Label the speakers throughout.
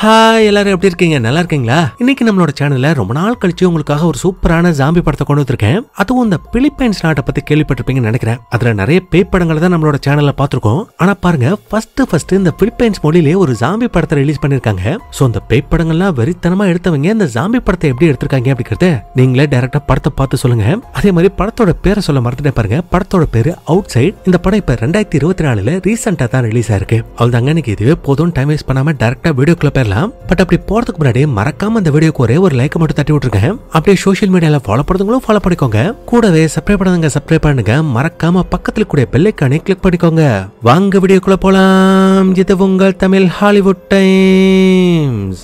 Speaker 1: Hi எல்லாரும் எப்படி இருக்கீங்க? நல்லா இருக்கீங்களா? இன்னைக்கு நம்மளோட சேனல்ல ரொம்ப நாள் கழிச்சு உங்களுக்காக ஒரு சூப்பரான ஜாம்பி படத்தை கொண்டு வந்திருக்கேன். அதுவும் இந்த பிலிப்பைன்ஸ் நாட்டை பத்தி கேள்விப்பட்டிருப்பீங்கன்னு நினைக்கிறேன். அதுல நிறைய பேய் படங்களை தான் நம்மளோட சேனல்ல பாத்துருக்கோம். ஆனா பாருங்க, ஃபர்ஸ்ட் இந்த பிலிப்பைன்ஸ் மொழியிலே ஒரு ஜாம்பி படத்தை ரிலீஸ் பண்ணிருக்காங்க. சோ இந்த பேய் படங்கள்லாம் வெறித்தனமா எடுத்தவங்க இந்த ஜாம்பி படத்தை எப்படி எடுத்திருக்காங்க அப்படிங்கறத நீங்களே டைரக்டா படத்தை பார்த்து சொல்லுங்க. அதே மாதிரி படத்தோட பேரை சொல்ல மறந்துட்டே பாருங்க. படத்தோட பேரு அவுட் சைட். இந்த படம் இப்ப 2024 ரீசெண்டா தான் ரிலீஸ் ஆயிருக்கு. அவ்வளவுதாங்க, இன்னைக்கு இதுவே போதும். டைம் வேஸ்ட் பண்ணாம டைரக்டா வீடியோக்குள்ள போயிடலாம். பட் அப்படி போறதுக்கு முன்னாடி மறக்காம இந்த வீடியோக்கு ஒரே ஒரு லைக் மட்டும் தட்டி விட்டுருக்கேன். அப்படியே சோஷியல் மீடியால ஃபாலோ பண்ணுறவங்களும் ஃபாலோ பண்ணிக்கோங்க. கூடவே சப்ஸ்கிரைப் பண்ணுங்க. மறக்காம பக்கத்துல கூட பெல் ஐகானை கிளிக் பண்ணிக்கோங்க. வாங்க வீடியோக்குள்ள போலாம். இது உங்கள் தமிழ் ஹாலிவுட் டைம்ஸ்.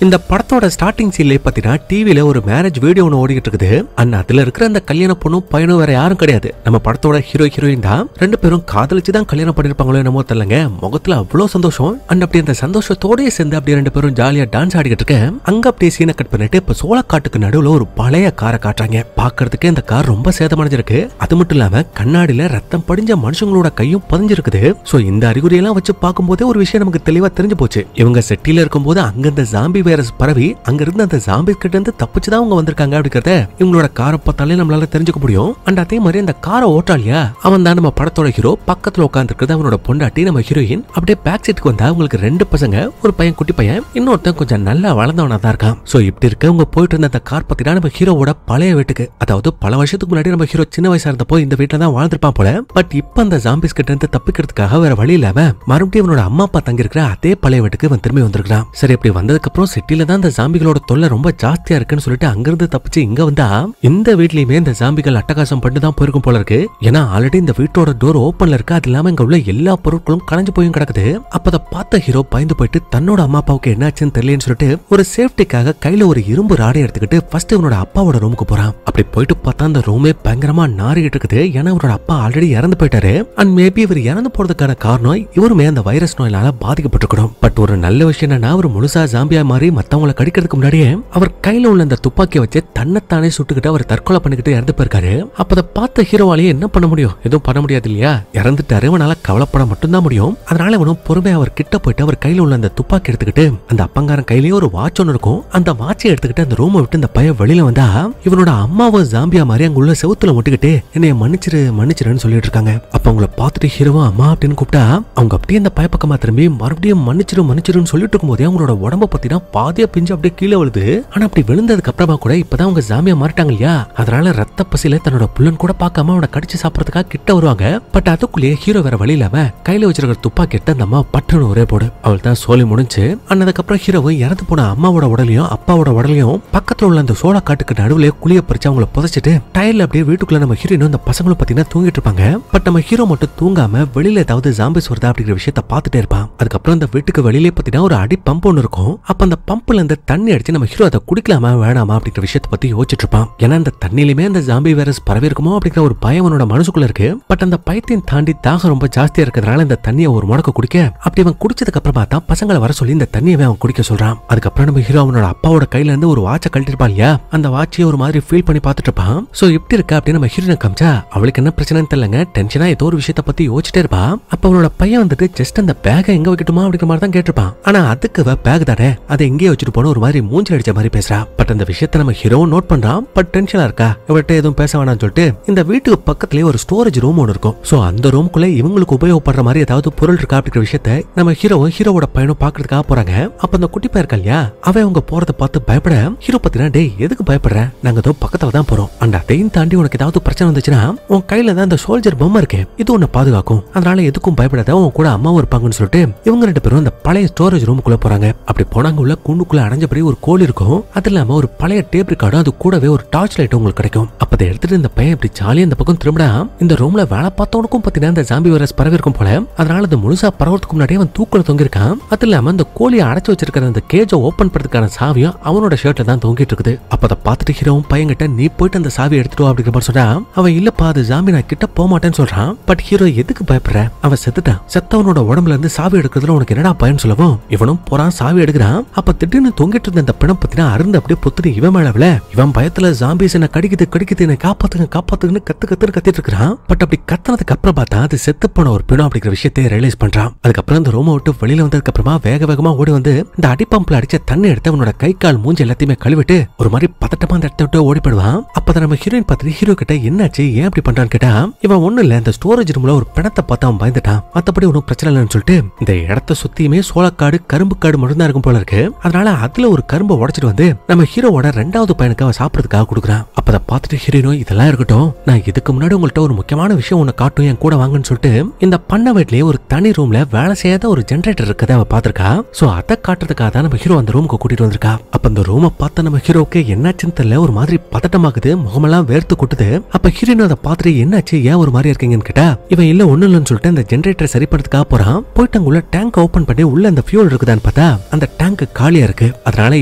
Speaker 1: இந்த படத்தோட ஸ்டார்டிங் சீன்ல பாத்தீங்கன்னா டிவில ஒரு மேரேஜ் வீடியோ ஒன்று ஓடிட்டு இருக்குது. அண்ட் அதுல இருக்கிற அந்த கல்யாண பொண்ணும் பையனும் வேற யாரும் கிடையாது, நம்ம படத்தோட ஹீரோயின் தான். ரெண்டு பேரும் காதலிச்சு தான் கல்யாணம் பண்ணிருப்பாங்களோ என்னமோ தெரியலங்க. முகத்துல அவ்வளவு சந்தோஷம். அண்ட் அப்படி அந்த சந்தோஷத்தோடய சேர்ந்து அப்படியே ரெண்டு பேரும் ஜாலியா டான்ஸ் ஆடிக்கிட்டு இருக்க. அங்க அப்படியே சீனை கட் பண்ணிட்டு இப்ப சோளக்காட்டுக்கு நடுவுல ஒரு பழைய காரை காட்டுறாங்க. பாக்குறதுக்கு இந்த கார் ரொம்ப சேதமடைஞ்சிருக்கு. அது மட்டும் இல்லாம கண்ணாடியில ரத்தம் படிஞ்ச மனுஷங்களோட கையும் பதிஞ்சிருக்குது. சோ இந்த அறிகுறியெல்லாம் வச்சு பார்க்கும்போதே ஒரு விஷயம் நமக்கு தெளிவா தெரிஞ்சு போச்சு. இவங்க செட்டில இருக்கும்போது அங்க இந்த ஜாம்பி பரவி அங்க இருந்து அந்த ஜாம்பி கிட்ட இருந்து தப்பிச்சுதான் அவங்க வந்திருக்காங்க அப்படிங்கறத இவங்களோட காரை பார்த்தாலே நம்மளால தெரிஞ்சுக்க முடியும். அண்ட் அதே மாதிரி அந்த காரை ஓட்டாளியா அவன் தான் நம்ம படத்தோட ஹீரோ. பக்கத்துல உட்கார்ந்து இருக்கிறது அவனோட பொண்டாட்டி நம்ம ஹீரோயின். அப்படியே பேக் சீட்டுக்கு வந்தா அவங்களுக்கு ரெண்டு பசங்க, ஒரு பையன் குட்டி பையன், இன்னொருத்தன் கொஞ்சம் நல்லா வளர்ந்தவனா தான் இருக்கான். சோ இப்படி இருக்க அவங்க போயிட்டு இருந்த அந்த கார் பார்த்தீங்கன்னா நம்ம ஹீரோவோட பழைய வீட்டுக்கு, அதாவது பல வருஷத்துக்கு முன்னாடி நம்ம ஹீரோ சின்ன வயசா இருந்தப்போ இந்த வீட்டுல தான் வாழ்ந்திருப்பான் போல. பட் இப்ப அந்த ஜாம்பிஸ் கிட்ட இருந்து தப்பிக்கிறதுக்காக வேற வழி இல்லாம மறுபடியும் அவனோட அம்மா அப்பா தங்கி இருக்கிற அதே பழைய வீட்டுக்கு அவன் திரும்பி வந்திருக்கான். சரி, அப்படி வந்ததுக்கு அப்புறம் சிட்டில தான் இந்த ஜாம்பிகளோட தொல்லை ரொம்ப ஜாஸ்தியா இருக்குன்னு சொல்லிட்டு அங்கிருந்து தப்பிச்சு இங்க வந்தா இந்த வீட்லயுமே இந்த ஜாம்பிகள் அட்டகாசம் பண்ணி தான் போயிருக்கும் போல இருக்கு. ஏன்னா ஆல்ரெடி இந்த வீட்டோட டோர் ஓப்பன்ல இருக்கு. அது இல்லாம இங்க உள்ள எல்லா பொருட்களும் கலைஞ்சு போயும் கிடக்குது. அப்ப பார்த்த ஹீரோ பயந்து போயிட்டு தன்னோட அம்மா அப்பாவுக்கு என்னாச்சுன்னு தெரியலன்னு சொல்லிட்டு ஒரு சேஃப்டிக்காக கையில ஒரு இரும்பு ராடை எடுத்துக்கிட்டு ஃபர்ஸ்ட் இவனோட அப்பாவோட ரூமுக்கு போறான். அப்படி போயிட்டு பார்த்தா அந்த ரூமே பயங்கரமா நாறிக்கிட்டு இருக்குது. ஏன்னா அவரோட அப்பா ஆல்ரெடி இறந்து போயிட்டாரு. அண்ட் மேபி இவர் இறந்து போறதுக்கான காரணம் இவருமே அந்த வைரஸ் நோயினால பாதிக்கப்பட்டிருக்கணும். பட் ஒரு நல்ல விஷயம் என்னன்னா அவர் முழுசா ஜாம்பியா மாறி மத்தவங்களை கடிக்கிறதுக்கு முன்னாடியே அவர் கையில உள்ள அந்த துப்பாக்கியை வச்சு தன்னைத்தானே சுட்டுக்கிட்டு அவர் தற்கொலை பண்ணிக்கிட்டு இறந்து போயிருக்காரு. அப்ப அதை பார்த்த ஹீரோவாலேயே என்ன பண்ண முடியும்? எதுவும் பண்ண முடியாது இல்லையா? இறந்துட்டாரு, அவனால கவலைப்பட மட்டும்தான் முடியும். அதனால அவனும் பொறுமையா அவர் கிட்ட போயிட்டு அவர் கையில உள்ள அந்த துப்பாக்கி எடுத்துக்கிட்டு அந்த அப்பங்காரன் கையிலேயே ஒரு வாட்ச் ஒன்று இருக்கும். அந்த வாட்சை எடுத்துக்கிட்டு அந்த ரூமை விட்டு இந்த பையன் வெளியில வந்தா இவனோட அம்மாவும் ஜாம்பியா மாதிரி அங்க உள்ள செவுத்துல முட்டிக்கிட்டு என்னைய மன்னிச்சிருன்னு சொல்லிட்டு இருக்காங்க. அப்ப அவங்கள பார்த்துட்டு ஹீரோவா அம்மா அப்படின்னு கூப்பிட்டா அவங்க அப்படியே அந்த பயப்பக்கமா திரும்பி மறுபடியும் மன்னிச்சிருன்னு சொல்லிட்டு இருக்கும் போதே அவங்களோட உடம்ப பத்தினா பாதியா பிஞ்சு அப்படியே கீழே விழுது. ஆனா அப்படி விழுந்ததுக்கு அப்புறமா கூட இப்பதான் அவங்க ஜாமியா மாறிட்டாங்க இல்லையா? அதனால ரத்த பசியில தன்னோட புள்ளன் கூட பார்க்காம அவனை கடிச்சு சாப்பிடறதுக்காக கிட்ட வருவாங்க. பட் அதுக்குள்ளேயே ஹீரோ வேற வழி இல்லாம கையில வச்சிருக்கிற துப்பாக்கி எடுத்து அந்த அம்மா பட்டுன்னு ஒரே போடு. அவள் தான் சோலி முடிஞ்சு. அதுக்கப்புறம் ஹீரோவும் இறந்து போன அம்மாவோட உடலையும் அப்பாவோட உடலையும் பக்கத்துல உள்ள அந்த சோள காட்டுக்கு நடுவுல குளிய பறிச்சு அவங்கள புதைச்சிட்டு டயர்ல அப்படியே வீட்டுக்குள்ள நம்ம ஹீரோயினும் அந்த பசங்களும் பாத்தீங்கன்னா தூங்கிட்டு இருப்பாங்க. பட் நம்ம ஹீரோ மட்டும் தூங்காம வெளியில ஏதாவது ஜாம்பிஸ் வருதா அப்படிங்கிற விஷயத்த பார்த்துட்டே இருப்பான். அதுக்கப்புறம் அந்த வீட்டுக்கு வெளியிலே பாத்தீங்கன்னா ஒரு அடி பம்ப் ஒன்று இருக்கும். அப்ப அந்த பம்ப்ல இருந்து தண்ணி அடிச்சு நம்ம ஹீரோ அதை குடிக்கலாமா வேணாமா அப்படிங்கிற விஷயத்தை பத்தி யோசிச்சுட்டு இருப்பான். ஏன்னா அந்த தண்ணியிலுமே அந்த ஜாம்பி வைரஸ் பரவி இருக்குமோ அப்படிங்கிற ஒரு பயம் அவனோட மனசுக்குள்ள இருக்கு. பட் அந்த பயத்தையும் தாண்டி தாகம் ரொம்ப ஜாஸ்தியா இருக்கிறதுனால இந்த தண்ணியை ஒரு முடக்க குடிக்க அப்படி அவன் குடிச்சதுக்கு அப்புறமா தான் பசங்களை வர சொல்லி இந்த தண்ணியவே அவன் குடிக்க சொல்றான். அதுக்கப்புறம் நம்ம ஹீரோ அவனோட அப்பாவோட கையில இருந்து ஒரு வாட்சை கழட்டிருப்பான் இல்லையா? அந்த வாட்சியை ஒரு மாதிரி ஃபீல் பண்ணி பார்த்துட்டு இருப்பான். சோ எப்படி இருக்கா அப்படின்னு நம்ம ஹீரோனை காமிச்சா அவளுக்கு என்ன பிரச்சனைன்னு தெரியலங்க. டென்ஷனா ஏதோ ஒரு விஷயத்தை பத்தி யோசிச்சுட்டே இருப்பா. அப்ப அவனோட பையன் வந்துட்டு ஜஸ்ட் அந்த பேகை எங்க வைக்கட்டுமா அப்படிங்கிற மாதிரி தான் கேட்டிருப்பான். ஆனா அதுக்கு பேக் தானே, அதை எங்கேயே வச்சுட்டு போன ஒரு மாதிரி மூஞ்சி அடிச்ச மாதிரி பேசுறா. பட் அந்த விஷயத்தை நம்ம ஹீரோ நோட் பண்றான். பட் டென்ஷனா இருக்கா, இவர்கிட்ட எதுவும் பேச வேணாம்னு சொல்லிட்டு இந்த வீட்டுக்கு பக்கத்துலயே ஒரு ஸ்டோரேஜ் ரூம் ஒன்று இருக்கும். சோ அந்த ரூமுக்குள்ள இவங்களுக்கு உபயோகப்படுற மாதிரி ஏதாவது பொருள் இருக்கா அப்படிங்கிற விஷயத்த நம்ம ஹீரோவோட பையனும் பாக்குறதுக்காக போறாங்க. அப்ப அந்த குட்டி பையன் இருக்கா இல்லையா, அவன் அவங்க போறதை பார்த்து பயப்பட ஹீரோ பாத்தீங்கன்னா டேய் எதுக்கு பயப்படுற, நாங்க ஏதோ பக்கத்துல தான் போறோம். அண்ட் அதையும் தாண்டி உனக்கு ஏதாவது பிரச்சனை வந்துச்சுன்னா உன் கையில தான் அந்த சோல்ஜர் பொம்மை இருக்கு, இது உன்னை பாதுகாக்கும், அதனால எதுக்கும் பயப்படாத, உன் கூட அம்மாவும் இருப்பாங்கன்னு சொல்லிட்டு இவங்க ரெண்டு பேரும் அந்த பழைய ஸ்டோரேஜ் ரூமுக்குள்ள போறாங்க. அப்படி போனாங்க உள்ள கூண்டுக்குள்ள அடைஞ்சபடி ஒரு கோல் இருக்கும். அது இல்லாம ஒரு பழைய டேப் ரெக்கார்டும், அது கூடவே ஒரு டார்ச் லைட் உங்களுக்கு கிடைக்கும். அப்ப அதை எடுத்துட்டு இந்த பையன் இப்படி ஜாலியா இந்த பக்கம் திரும்பினா இந்த ரூம்ல வேலை பார்த்தவனுக்கும் பாத்தீங்கன்னா இந்த ஜாம்பி வைரஸ் பரவி இருக்கும் போல. அதனால அது முழுசா பரவறதுக்கு முன்னாடியே அவன் தூக்குல தொங்கிருக்கான். அது இல்லாம அந்த கோழியை அடைச்சு வச்சிருக்கிற அந்த கேஜை ஓபன் பண்றதுக்கான சாவியும் அவனோட ஷர்ட்ல தான் தொங்கிட்டு இருக்குது. அப்ப அதை பார்த்துட்டு ஹீரோவும் பையன்கிட்ட நீ போயிட்டு அந்த சாவி எடுத்துட்டு அப்படிங்கிற மாதிரி சொல்றா. அவன் இல்லப்பா அது ஜாம்பி, நான் கிட்ட போக மாட்டேன்னு சொல்றான். பட் ஹீரோ எதுக்கு பயப்படுற, அவன் செத்துட்டான், செத்தவனோட உடம்புல இருந்து சாவி எடுக்கிறதுல உனக்கு என்னடா பயன் சொல்லவும் இவனும் போறான் சாவி எடுக்கிறான். அப்ப அப்ப திடீர்னு தொங்கிட்டு இருந்த அந்த பிணம் பத்தினா அருந்து அப்படியே பொத்துட்டு இவன் மேல விழ இவன் பயத்துல ஜாம்பிஸ் என்ன கடிக்குது என்ன காப்பாத்துங்கன்னு கத்திட்டு இருக்கான். பட் அப்படி கத்துனதுக்கு அப்புறம் பார்த்தா அது செத்து போன ஒரு பிணம் அப்படிங்கிற விஷயத்தை ரியலைஸ் பண்றான். அதுக்கப்புறம் அந்த ரூமை விட்டு வெளியில வந்ததுக்கு அப்புறமா வேகமா ஓடி வந்து இந்த அடிப்பம்புல அடிச்ச தண்ணி எடுத்து அவனோட கை கால் மூஞ்சி எல்லாத்தையுமே கழுவிட்டு ஒரு மாதிரி பதட்டமா அந்த இடத்த விட்டு ஓடி போடுவான். அப்பதான் நம்ம ஹீரோயின் பார்த்துட்டு ஹீரோ கிட்ட என்னாச்சு ஏன் அப்படி பண்றான்னு கேட்டா இவன் ஒண்ணு இல்ல இந்த ஸ்டோரேஜ் ரூம்ல ஒரு பிணத்தை பார்த்து அவன் பயந்துட்டான். மத்தபடி ஒன்னும் பிரச்சனை இல்லைன்னு சொல்லிட்டு இந்த இடத்த சுத்தியுமே சோளக்காடு கரும்பு காடு மட்டும்தான் இருக்கும் போல இருக்கு. அதனால அதுல ஒரு கரும்பை உடைச்சிட்டு வந்து நம்ம ஹீரோவோட 2வது பையனுக்கு அவன் சாப்பிடறதுக்காக கொடுக்குறான். அப்ப பார்த்துட்டு ஹீரோயினோ இதெல்லாம் இருக்கட்டும், நான் இதுக்கு முன்னாடி உங்கள்ட்ட ஒரு முக்கியமான விஷயம் ஒண்ணு காட்டும் என் கூட வாங்கன்னு சொல்லிட்டு இந்த பண்ண வீட்லயே ஒரு தனி ரூம்ல வேலை செய்யாத ஒரு ஜெனரேட்டர் இருக்கதை அவ பாத்திருக்கா. சோ அதை காட்டுறதுக்காக தான் நம்ம ஹீரோ அந்த ரூமுக்கு கூட்டிட்டு வந்திருக்கா. அப்ப அந்த ரூமை பார்த்த நம்ம ஹீரோக்கு என்னாச்சுன்னு தெரியல, ஒரு மாதிரி பதட்டமாகுது, முகமெல்லாம் வேர்த்து கொட்டுது. அப்ப ஹீரோயின் அதை பார்த்துட்டு என்னாச்சு ஏன் ஒரு மாதிரி இருக்கீங்கன்னு கேட்டா இவன் இல்ல ஒண்ணு இல்லைன்னு சொல்லிட்டு அந்த ஜெனரேட்டர் சரி பண்றதுக்காக போறான். போயிட்டு அங்க உள்ள டேங்க் ஓபன் பண்ணி உள்ள அந்த ஃபியூல் இருக்குதான்னு பார்த்தா அந்த டேங்க் காலியா இருக்கு. அதனால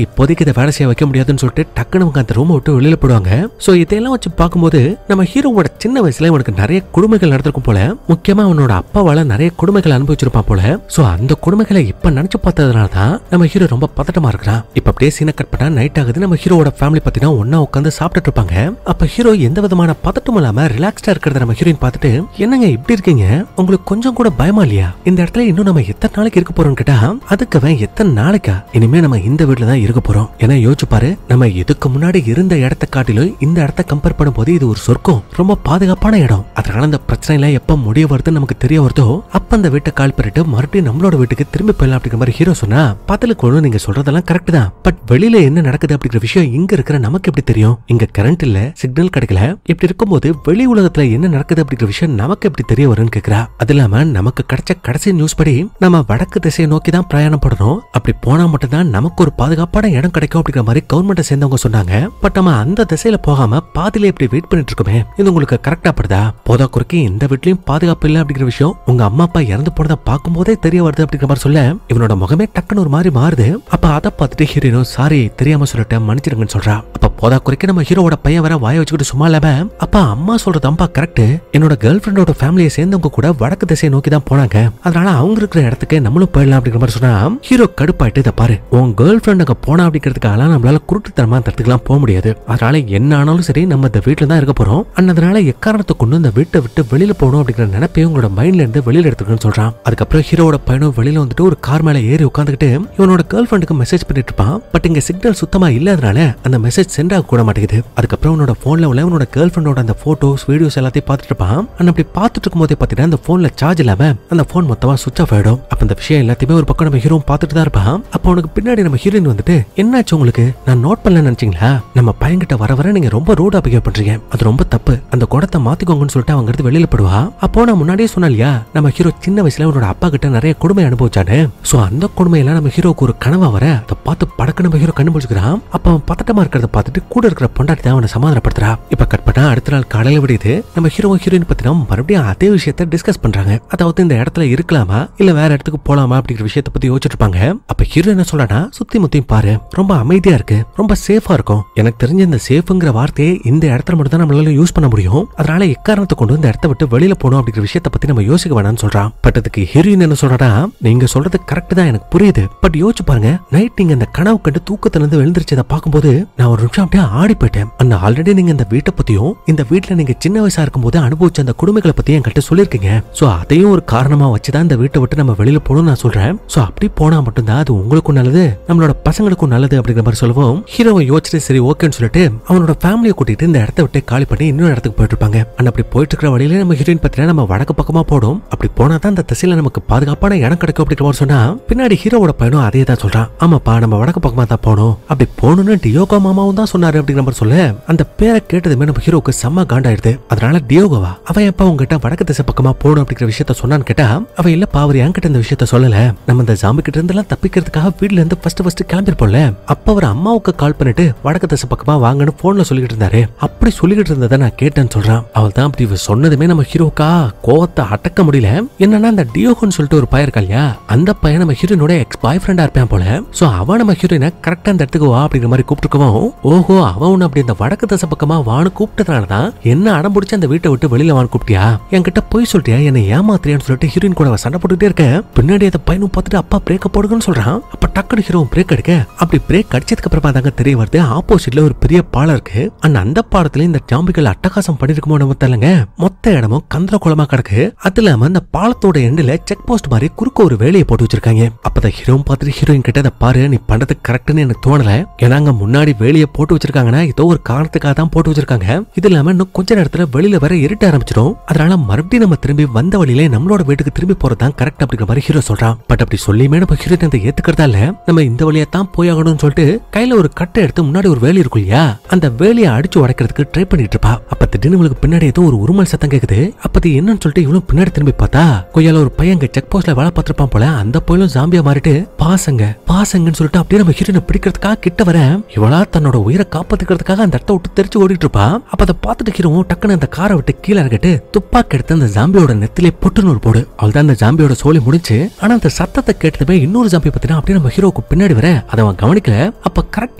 Speaker 1: இப்போதைக்கு இதை வேலை செய்ய வைக்க முடியாதுன்னு சொல்லிட்டு டக்குனு அவங்க அந்த ரூமை விட்டு வெளியில போடுவாங்க. சோ இதெல்லாம் வச்சு பார்க்கும்போது நம்ம ஹீரோவோட சின்ன வயசுல அவனுக்கு நிறைய கொடுமைகள் நடந்திருக்கும் போல, முக்கியமா அவனோட அப்பாவால நிறைய கொடுமைகள் அனுபவிச்சிருப்பான் போல. சோ அந்த கொடுமைகளை இப்ப நினைச்சு பார்த்ததுனாலதான் நம்ம ஹீரோ ரொம்ப பதட்டமா இருக்கிறான். இப்ப அப்படியே சீனை கட் பண்ணா நைட் ஆகுது. நம்ம ஹீரோவோட ஃபேமிலி பத்தினா ஒன்னா உட்காந்து சாப்பிட்டுட்டு இருப்பாங்க. அப்ப ஹீரோ எந்த விதமான பதட்டமும் இல்லாம ரிலாக்ஸ்டா இருக்கிறத நம்ம ஹீரோயின் பார்த்துட்டு என்னங்க இப்படி இருக்கீங்க, உங்களுக்கு கொஞ்சம் கூட பயமா இல்லையா, இந்த இடத்துல இன்னும் நம்ம எத்தனை நாளைக்கு இருக்க போறோம்னு கேட்டா அதுக்கு எத்தனை நாளைக்கா, இனிமே நம்ம இந்த வீட்டுல தான் இருக்க போறோம். ஏன்னா யோசிச்சு பாரு, நம்ம இதுக்கு முன்னாடி இருந்த இடத்தை காட்டிலும் இந்த இடத்தை கம்பேர் பண்ணும் போது இது ஒரு சொர்க்கம், ரொம்ப பாதுகாப்பான இடம். அதனால அந்த பிரச்சனை எல்லாம் எப்ப முடிய வருதுன்னு நமக்கு தெரிய வருதோ அப்ப அந்த வீட்டை கால் பண்ணிட்டு மறுபடியும் நம்மளோட வீட்டுக்கு திரும்பி போயிடலாம் அப்படிங்கிற மாதிரி ஹீரோ சொன்னா பதிலுக்கு ஒண்ணு நீங்க சொல்றதெல்லாம் கரெக்ட் தான். பட் வெளியில என்ன நடக்குது அப்படிங்கிற விஷயம் இங்க இருக்கிற நமக்கு எப்படி தெரியும், இங்க கரண்ட் இல்ல, சிக்னல் கிடைக்கல, இப்படி இருக்கும்போது வெளி உலகத்துல என்ன நடக்குது அப்படிங்கிற விஷயம் நமக்கு எப்படி தெரிய வரும்னு கேக்குறா. அது இல்லாம நமக்கு கிடைச்ச கடைசி நியூஸ் படி நம்ம வடக்கு திசையை நோக்கி தான் பிரயாணம் பண்ணணும், அப்படி போனா மட்டும் தான் நமக்கு ஒரு பாதுகாப்பான இடம் கிடைக்கும் அப்படிங்கிற மாதிரி கவர்மெண்ட் சேர்ந்தவங்க சொன்னாங்க. பட் நம்ம அந்த திசையில போகாம பாதியில இப்படி வெயிட் பண்ணிட்டு இருக்கோமே, இது உங்களுக்கு கரெக்டா படுதா, போதா குறுக்கி இந்த வீட்லயும் பாதுகாப்பு இல்ல அப்படிங்கிற விஷயம் உங்க அம்மா அப்பா இறந்து போனதை பார்க்கும் போதே தெரிய வருது அப்படிங்கிற மாதிரி சொல்ல இவனோட முகமே டக்குன்னு ஒரு மாதிரி மாறுது. அப்ப அதை பார்த்துட்டு ஹீரோயினோ சாரி தெரியாம சொல்லிட்டேன் மன்னிச்சிருங்கன்னு சொல்றா. அப்ப போதா குறைக்க நம்ம ஹீரோவோட பையன் வர வாய வச்சுக்கிட்டு சும்மா இல்லாம அப்பா அம்மா சொல்றதம்பா கரெக்ட், என்னோட கேர்ள் ஃபிரெண்டோட ஃபேமிலியை சேர்ந்தவங்க கூட வடக்கு திசையை நோக்கி தான் போனாங்க, அதனால அவங்க இருக்கிற இடத்துக்கு நம்மளும் போயிடலாம் அப்படிங்கிற மாதிரி சொன்னா ஹீரோ கடுப்பாயிட்டு இதை பாரு, உன் கேர்ள் ஃபிரெண்ட் அங்க போனா அப்படிங்கிறதுக்காக நம்மளால குருட்டுத்தனமா அந்த இடத்துக்குலாம் போக முடியாது, அதனால என்ன ஆனாலும் சரி நம்ம இந்த வீட்டுல தான் இருக்க போறோம், அதனால எக்காரணத்தை கொண்டு இந்த வீட்டை விட்டு வெளியில போகணும் அப்படிங்கிற நினைப்பையும் உங்களோட மைண்ட்ல இருந்து வெளியில எடுத்துக்கணும்னு சொல்றான். அதுக்கப்புறம் ஹீரோட பையனும் வெளியில வந்துட்டு ஒரு கார் மேல ஏறி உட்காந்துக்கிட்டு இவனோட கேர்ள் ஃபிரெண்டுக்கு மெசேஜ் பண்ணிட்டு இருப்பான். பட் இங்க சிக்னல் சுத்தமா இல்லாதனால அந்த மெசேஜ் சென்ட் ஆக கூட மாட்டேங்குது. அதுக்கப்புறம் உன்னோட போன்ல உள்ள உன்னோட கேர்ள் ஃபிரெண்டோட அந்த போட்டோஸ் வீடியோஸ் எல்லாத்தையும் பார்த்துட்டு இருப்பான். அப்படி பார்த்துட்டு இருக்கும் போதே பாத்தீங்கன்னா அந்த போன்ல சார்ஜ் இல்லாம அந்த போன் மொத்தமா சுவிட்ச் ஆஃப் ஆயிடும். அப்ப அந்த விஷயம் எல்லாத்தையுமே ஒரு பக்கம் நம்ம ஹீரோ பார்த்துட்டு தான் இருப்பான். அப்ப அவனுக்கு பின்னாடி நம்ம ஹீரோயின் வந்துட்டு என்னாச்சு உங்களுக்கு, நான் நோட் பண்ணல நினைச்சீங்களா, நம்ம பையன்கிட்ட வர நீங்க ரொம்ப ரூடா பிஹேவ் பண்றீங்க, அது ரொம்ப தப்பு, அந்த குடத்தை மாத்திக்கோங்கன்னு சொல்லிட்டு அவங்க எடுத்து வெளியில போடுவா. அப்போ நான் முன்னாடியே சொன்னலையா நம்ம ஹீரோ சின்ன வயசுல அவனோட அப்பா கிட்ட நிறைய கொடுமை அனுபவிச்சானு, சோ அந்த கொடுமையெல்லாம் நம்ம ஹீரோக்கு ஒரு கனவா வர அதை பார்த்து படக்கு நம்ம ஹீரோ கண்டுபிடிச்சுக்கிறான். அப்ப அவன் பதட்டமா இருக்கிறத பார்த்துட்டு கூட இருக்கிற பொண்டாட்டி தான் அவனை சமாதானப்படுத்துறா. இப்ப கட் பண்ணா அடுத்த நாள் காலையில விடுது. நம்ம ஹீரோ ஹீரோயின் பத்தினா மறுபடியும் அதே விஷயத்த டிஸ்கஸ் பண்றாங்க. அதாவது இந்த இடத்துல இருக்கலாமா இல்ல வேற இடத்துக்கு போலாமா அப்படிங்கிற விஷயத்த பத்தி யோசிச்சுட்டு இருப்பாங்க. அப்ப ஹீரோ என்ன சொல்றானா, சுத்தி முத்தியும் பாரு, ரொம்ப அமைதியா இருக்கு, ரொம்ப சேஃபா இருக்கும், எனக்கு தெரிஞ்ச இந்த சேஃப்ங்கிற வார்த்தையை இந்த இடத்துல மட்டும் தான் நம்மளால யூஸ் பண்ண முடியும், அதனால எக்காரணத்தை கொண்டு இந்த இடத்த விட்டு வெளியில போகணும் அப்படிங்கிற விஷயத்த பத்தி நம்ம யோசிக்க வேணாம்னு சொல்றான். பட் அதுக்கு ஹீரோயின் என்ன சொல்றா, நீங்க சொல்றது கரெக்ட் தான் எனக்கு புரியுது, பட் யோசிச்சு பாருங்க, நைட் நீங்க இந்த கனவு கண்டு தூக்கத்துல இருந்து எழுந்திருச்சதை பார்க்கும்போது நான் ஒரு நிமிஷம் அப்படியே ஆடி போயிட்டேன். அண்ணா ஆல்ரெடி நீங்க இந்த வீட்டை பத்தியும் இந்த வீட்டுல நீங்க சின்ன வயசா இருக்கும் போது அனுபவிச்ச அந்த குடும்பங்களை பத்தி என்கிட்ட சொல்லிருக்கீங்க, சோ அதையும் ஒரு காரணமா வச்சுதான் இந்த வீட்டை விட்டு நம்ம வெளியில போகணும் நான் சொல்றேன், சோ அப்படி போனா மட்டும்தான் அது உங்களுக்கும் நல்லது நம்மளோட பசங்களுக்கும் நல்லது அப்படிங்கிற மாதிரி சொல்லுவோம். ஹீரோவை யோசிச்சுட்டு சரி ஓகேன்னு சொல்லிட்டு அவனோட ஃபேமிலியை கூட்டிட்டு இந்த இடத்த விட்டு காலி பண்ணி இன்னொரு இடத்துக்கு போயிட்டு இருப்பாங்க. அப்படி போயிட்டு இருக்கிற வழியில நம்ம ஹீரோயின் பத்தினா நம்ம வடக்கு பக்கமா போடும், அப்படி போனா தான் அந்த திசையில நமக்கு பாதுகாப்பான இடம் கிடைக்கும் அப்படிங்கிற மாதிரி சொன்னா பின்னாடி ஹீரோவோட பையனும் அதே தான் சொல்றான். ஆமாப்பா நம்ம வடக்கு பக்கமா தான் போனோம், அப்படி போகணும்னு டியோகோ மாமாவும் தான் சொன்னாரு அப்படிங்கிற மாதிரி சொல்ல அந்த பேரை கேட்டதுமே நம்ம ஹீரோக்கு செம்ம காண்டாயிருது. அதனால டியோகோவா அவன் எப்ப உங்ககிட்ட வடக்கு திசை பக்கமா போகணும் அப்படிங்கிற விஷயத்த சொன்னான்னு கேட்டா அவ இல்ல அவர் என்கிட்ட இந்த விஷயத்த சொல்லல, நம்ம இந்த ஜாம்பி கிட்ட இருந்து எல்லாம் தப்பிக்கிறதுக்காக வீட்ல இருந்து ஃபர்ஸ்ட் கிளம்பிருப்போம்ல, அப்ப அவர் அம்மாவுக்கு கால் பண்ணிட்டு வடக்கு திசை பக்கமா வாங்கன்னு போன்ல சொல்லிட்டு இருந்தாரு, அப்படி சொல்லிட்டு இருந்ததை நான் கேட்டேன்னு சொல்றான். அவள் தான் அப்படி சொன்னதுமே நம்ம ஹீரோக்கா கோவத்தை அடக்க முடியல. என்னன்னா அந்த டியோகோன்னு சொல்லிட்டு ஒரு பையன் இருக்கா இல்லையா, அந்த பையன் நம்ம ஹீரோனோட எக்ஸ் பாய் ஃப்ரெண்டா இருப்பான் போல, சோ அவன் நம்ம ஹீரோயினை கரெக்டா அந்த இடத்துக்கு வா அப்படிங்கிற மாதிரி கூப்பிட்டுருக்கவும் ஓ ஓஹோ அவன் உன்னை அப்படி இந்த வடக்கு தசை பக்கமா வான்னு கூப்பிட்டதுனாலதான் என்ன அடம் பிடிச்சி அந்த வீட்டை விட்டு வெளியில வான்னு கூப்பிட்டியா, என்கிட்ட போய் சொல்லிட்டியா, என்ன ஏமாத்திரியான்னு சொல்லிட்டு ஹீரோயின் கூட சண்டை போட்டுட்டே இருக்க. பின்னாடி அந்த பையனும் பார்த்துட்டு அப்பா பிரேக்க போடுங்கன்னு சொல்றான். அப்ப டக்குனு ஹீரோ பிரேக் எடுக்க அப்படி பிரேக் அடிச்சதுக்கு அப்புறமா தாங்க தெரிய வருது ஆப்போசிட்ல ஒரு பெரிய பாலம் இருக்கு. அந்த பாலத்துல இந்த ஜாம்பிகள் அட்டகாசம் பண்ணிருக்குமோ நம்ம தெரியலங்க. மொத்த இடமும் கந்தரகுலமா கிடக்கு. அது இல்லாம அந்த பாலத்தோட எண்டுல செக் போஸ்ட் மாதிரி குறுக்க ஒரு வேலையை போட்டு வச்சிருக்காங்க. அப்பதான் ஹீரோ பார்த்துட்டு ஹீரோயின் கிட்ட அதை பாரு நீ பண்றது கரெக்ட்னு எனக்கு தோணல. ஏன்னா அங்க முன்னாடி வேலையை போட்டு வச்சிருக்காங்கன்னா ஏதோ ஒரு காரணத்துக்காக தான் போட்டு வச்சிருக்காங்க. இது இல்லாம இன்னும் கொஞ்ச நேரத்துல வெளியில வர இருட்ட ஆரம்பிச்சிடும். அதனால மறுபடியும் நம்ம திரும்பி வந்த வழியிலே நம்மளோட வீட்டுக்கு திரும்பி போறதுதான் கரெக்ட் அப்படிங்கிற மாதிரி ஹீரோ சொல்றான். பட் அப்படி சொல்லியுமே நம்ம ஹீரோயின் அதை ஏத்துக்கிறதா இல்ல. நம்ம இந்த வழியா தான் போயாகணும்னு சொல்லிட்டு கையில ஒரு கட்டை எடுத்து முன்னாடி ஒரு வேலி இருக்கும் இல்லையா, அந்த வேலையை அடிச்சு உடைக்கிறதுக்கு ட்ரை பண்ணிட்டு இருப்பா. அப்ப திடீர்னு இவளுக்கு பின்னாடி ஏதோ ஒரு உருமல் சத்தம் கேக்குது. அப்ப என்னன்னு சொல்லிட்டு இவளும் பின்னாடி திரும்பி பார்த்தா கொய்யால ஒரு பையன் செக் போஸ்ட்ல வேலை பார்த்திருப்பான் போல. அந்த பையனும் ஜாம்பியா மாறிட்டு பாசங்கன்னு சொல்லிட்டு அப்படியே நம்ம ஹீரோயினை பிடிக்கிறதுக்காக கிட்ட வர இவளா தன்னோட உயிரை காப்பாத்துக்கிறதுக்காக அந்த இடத்த விட்டு தெரிச்சு ஓடிட்டு இருப்பா. அப்ப அதை பார்த்துட்டு ஹீரோ டக்குன்னு அந்த காரை விட்டு கீழே இறக்கிட்டு துப்பாக்கி எடுத்து அந்த ஜாம்பியோட நெத்திலே பொட்டுன்னு ஒரு போடு. அவள்தான் அந்த ஜாம்பியோட சோலி முடிச்சு. ஆனா அந்த சத்தத்தை கேட்டதுமே இன்னொரு ஜாம்பி பத்தினா அப்படியே நம்ம ஹீரோக்கு பின்னாடி வர அதை அவன் கவனிக்கல. அப்ப கரெக்ட்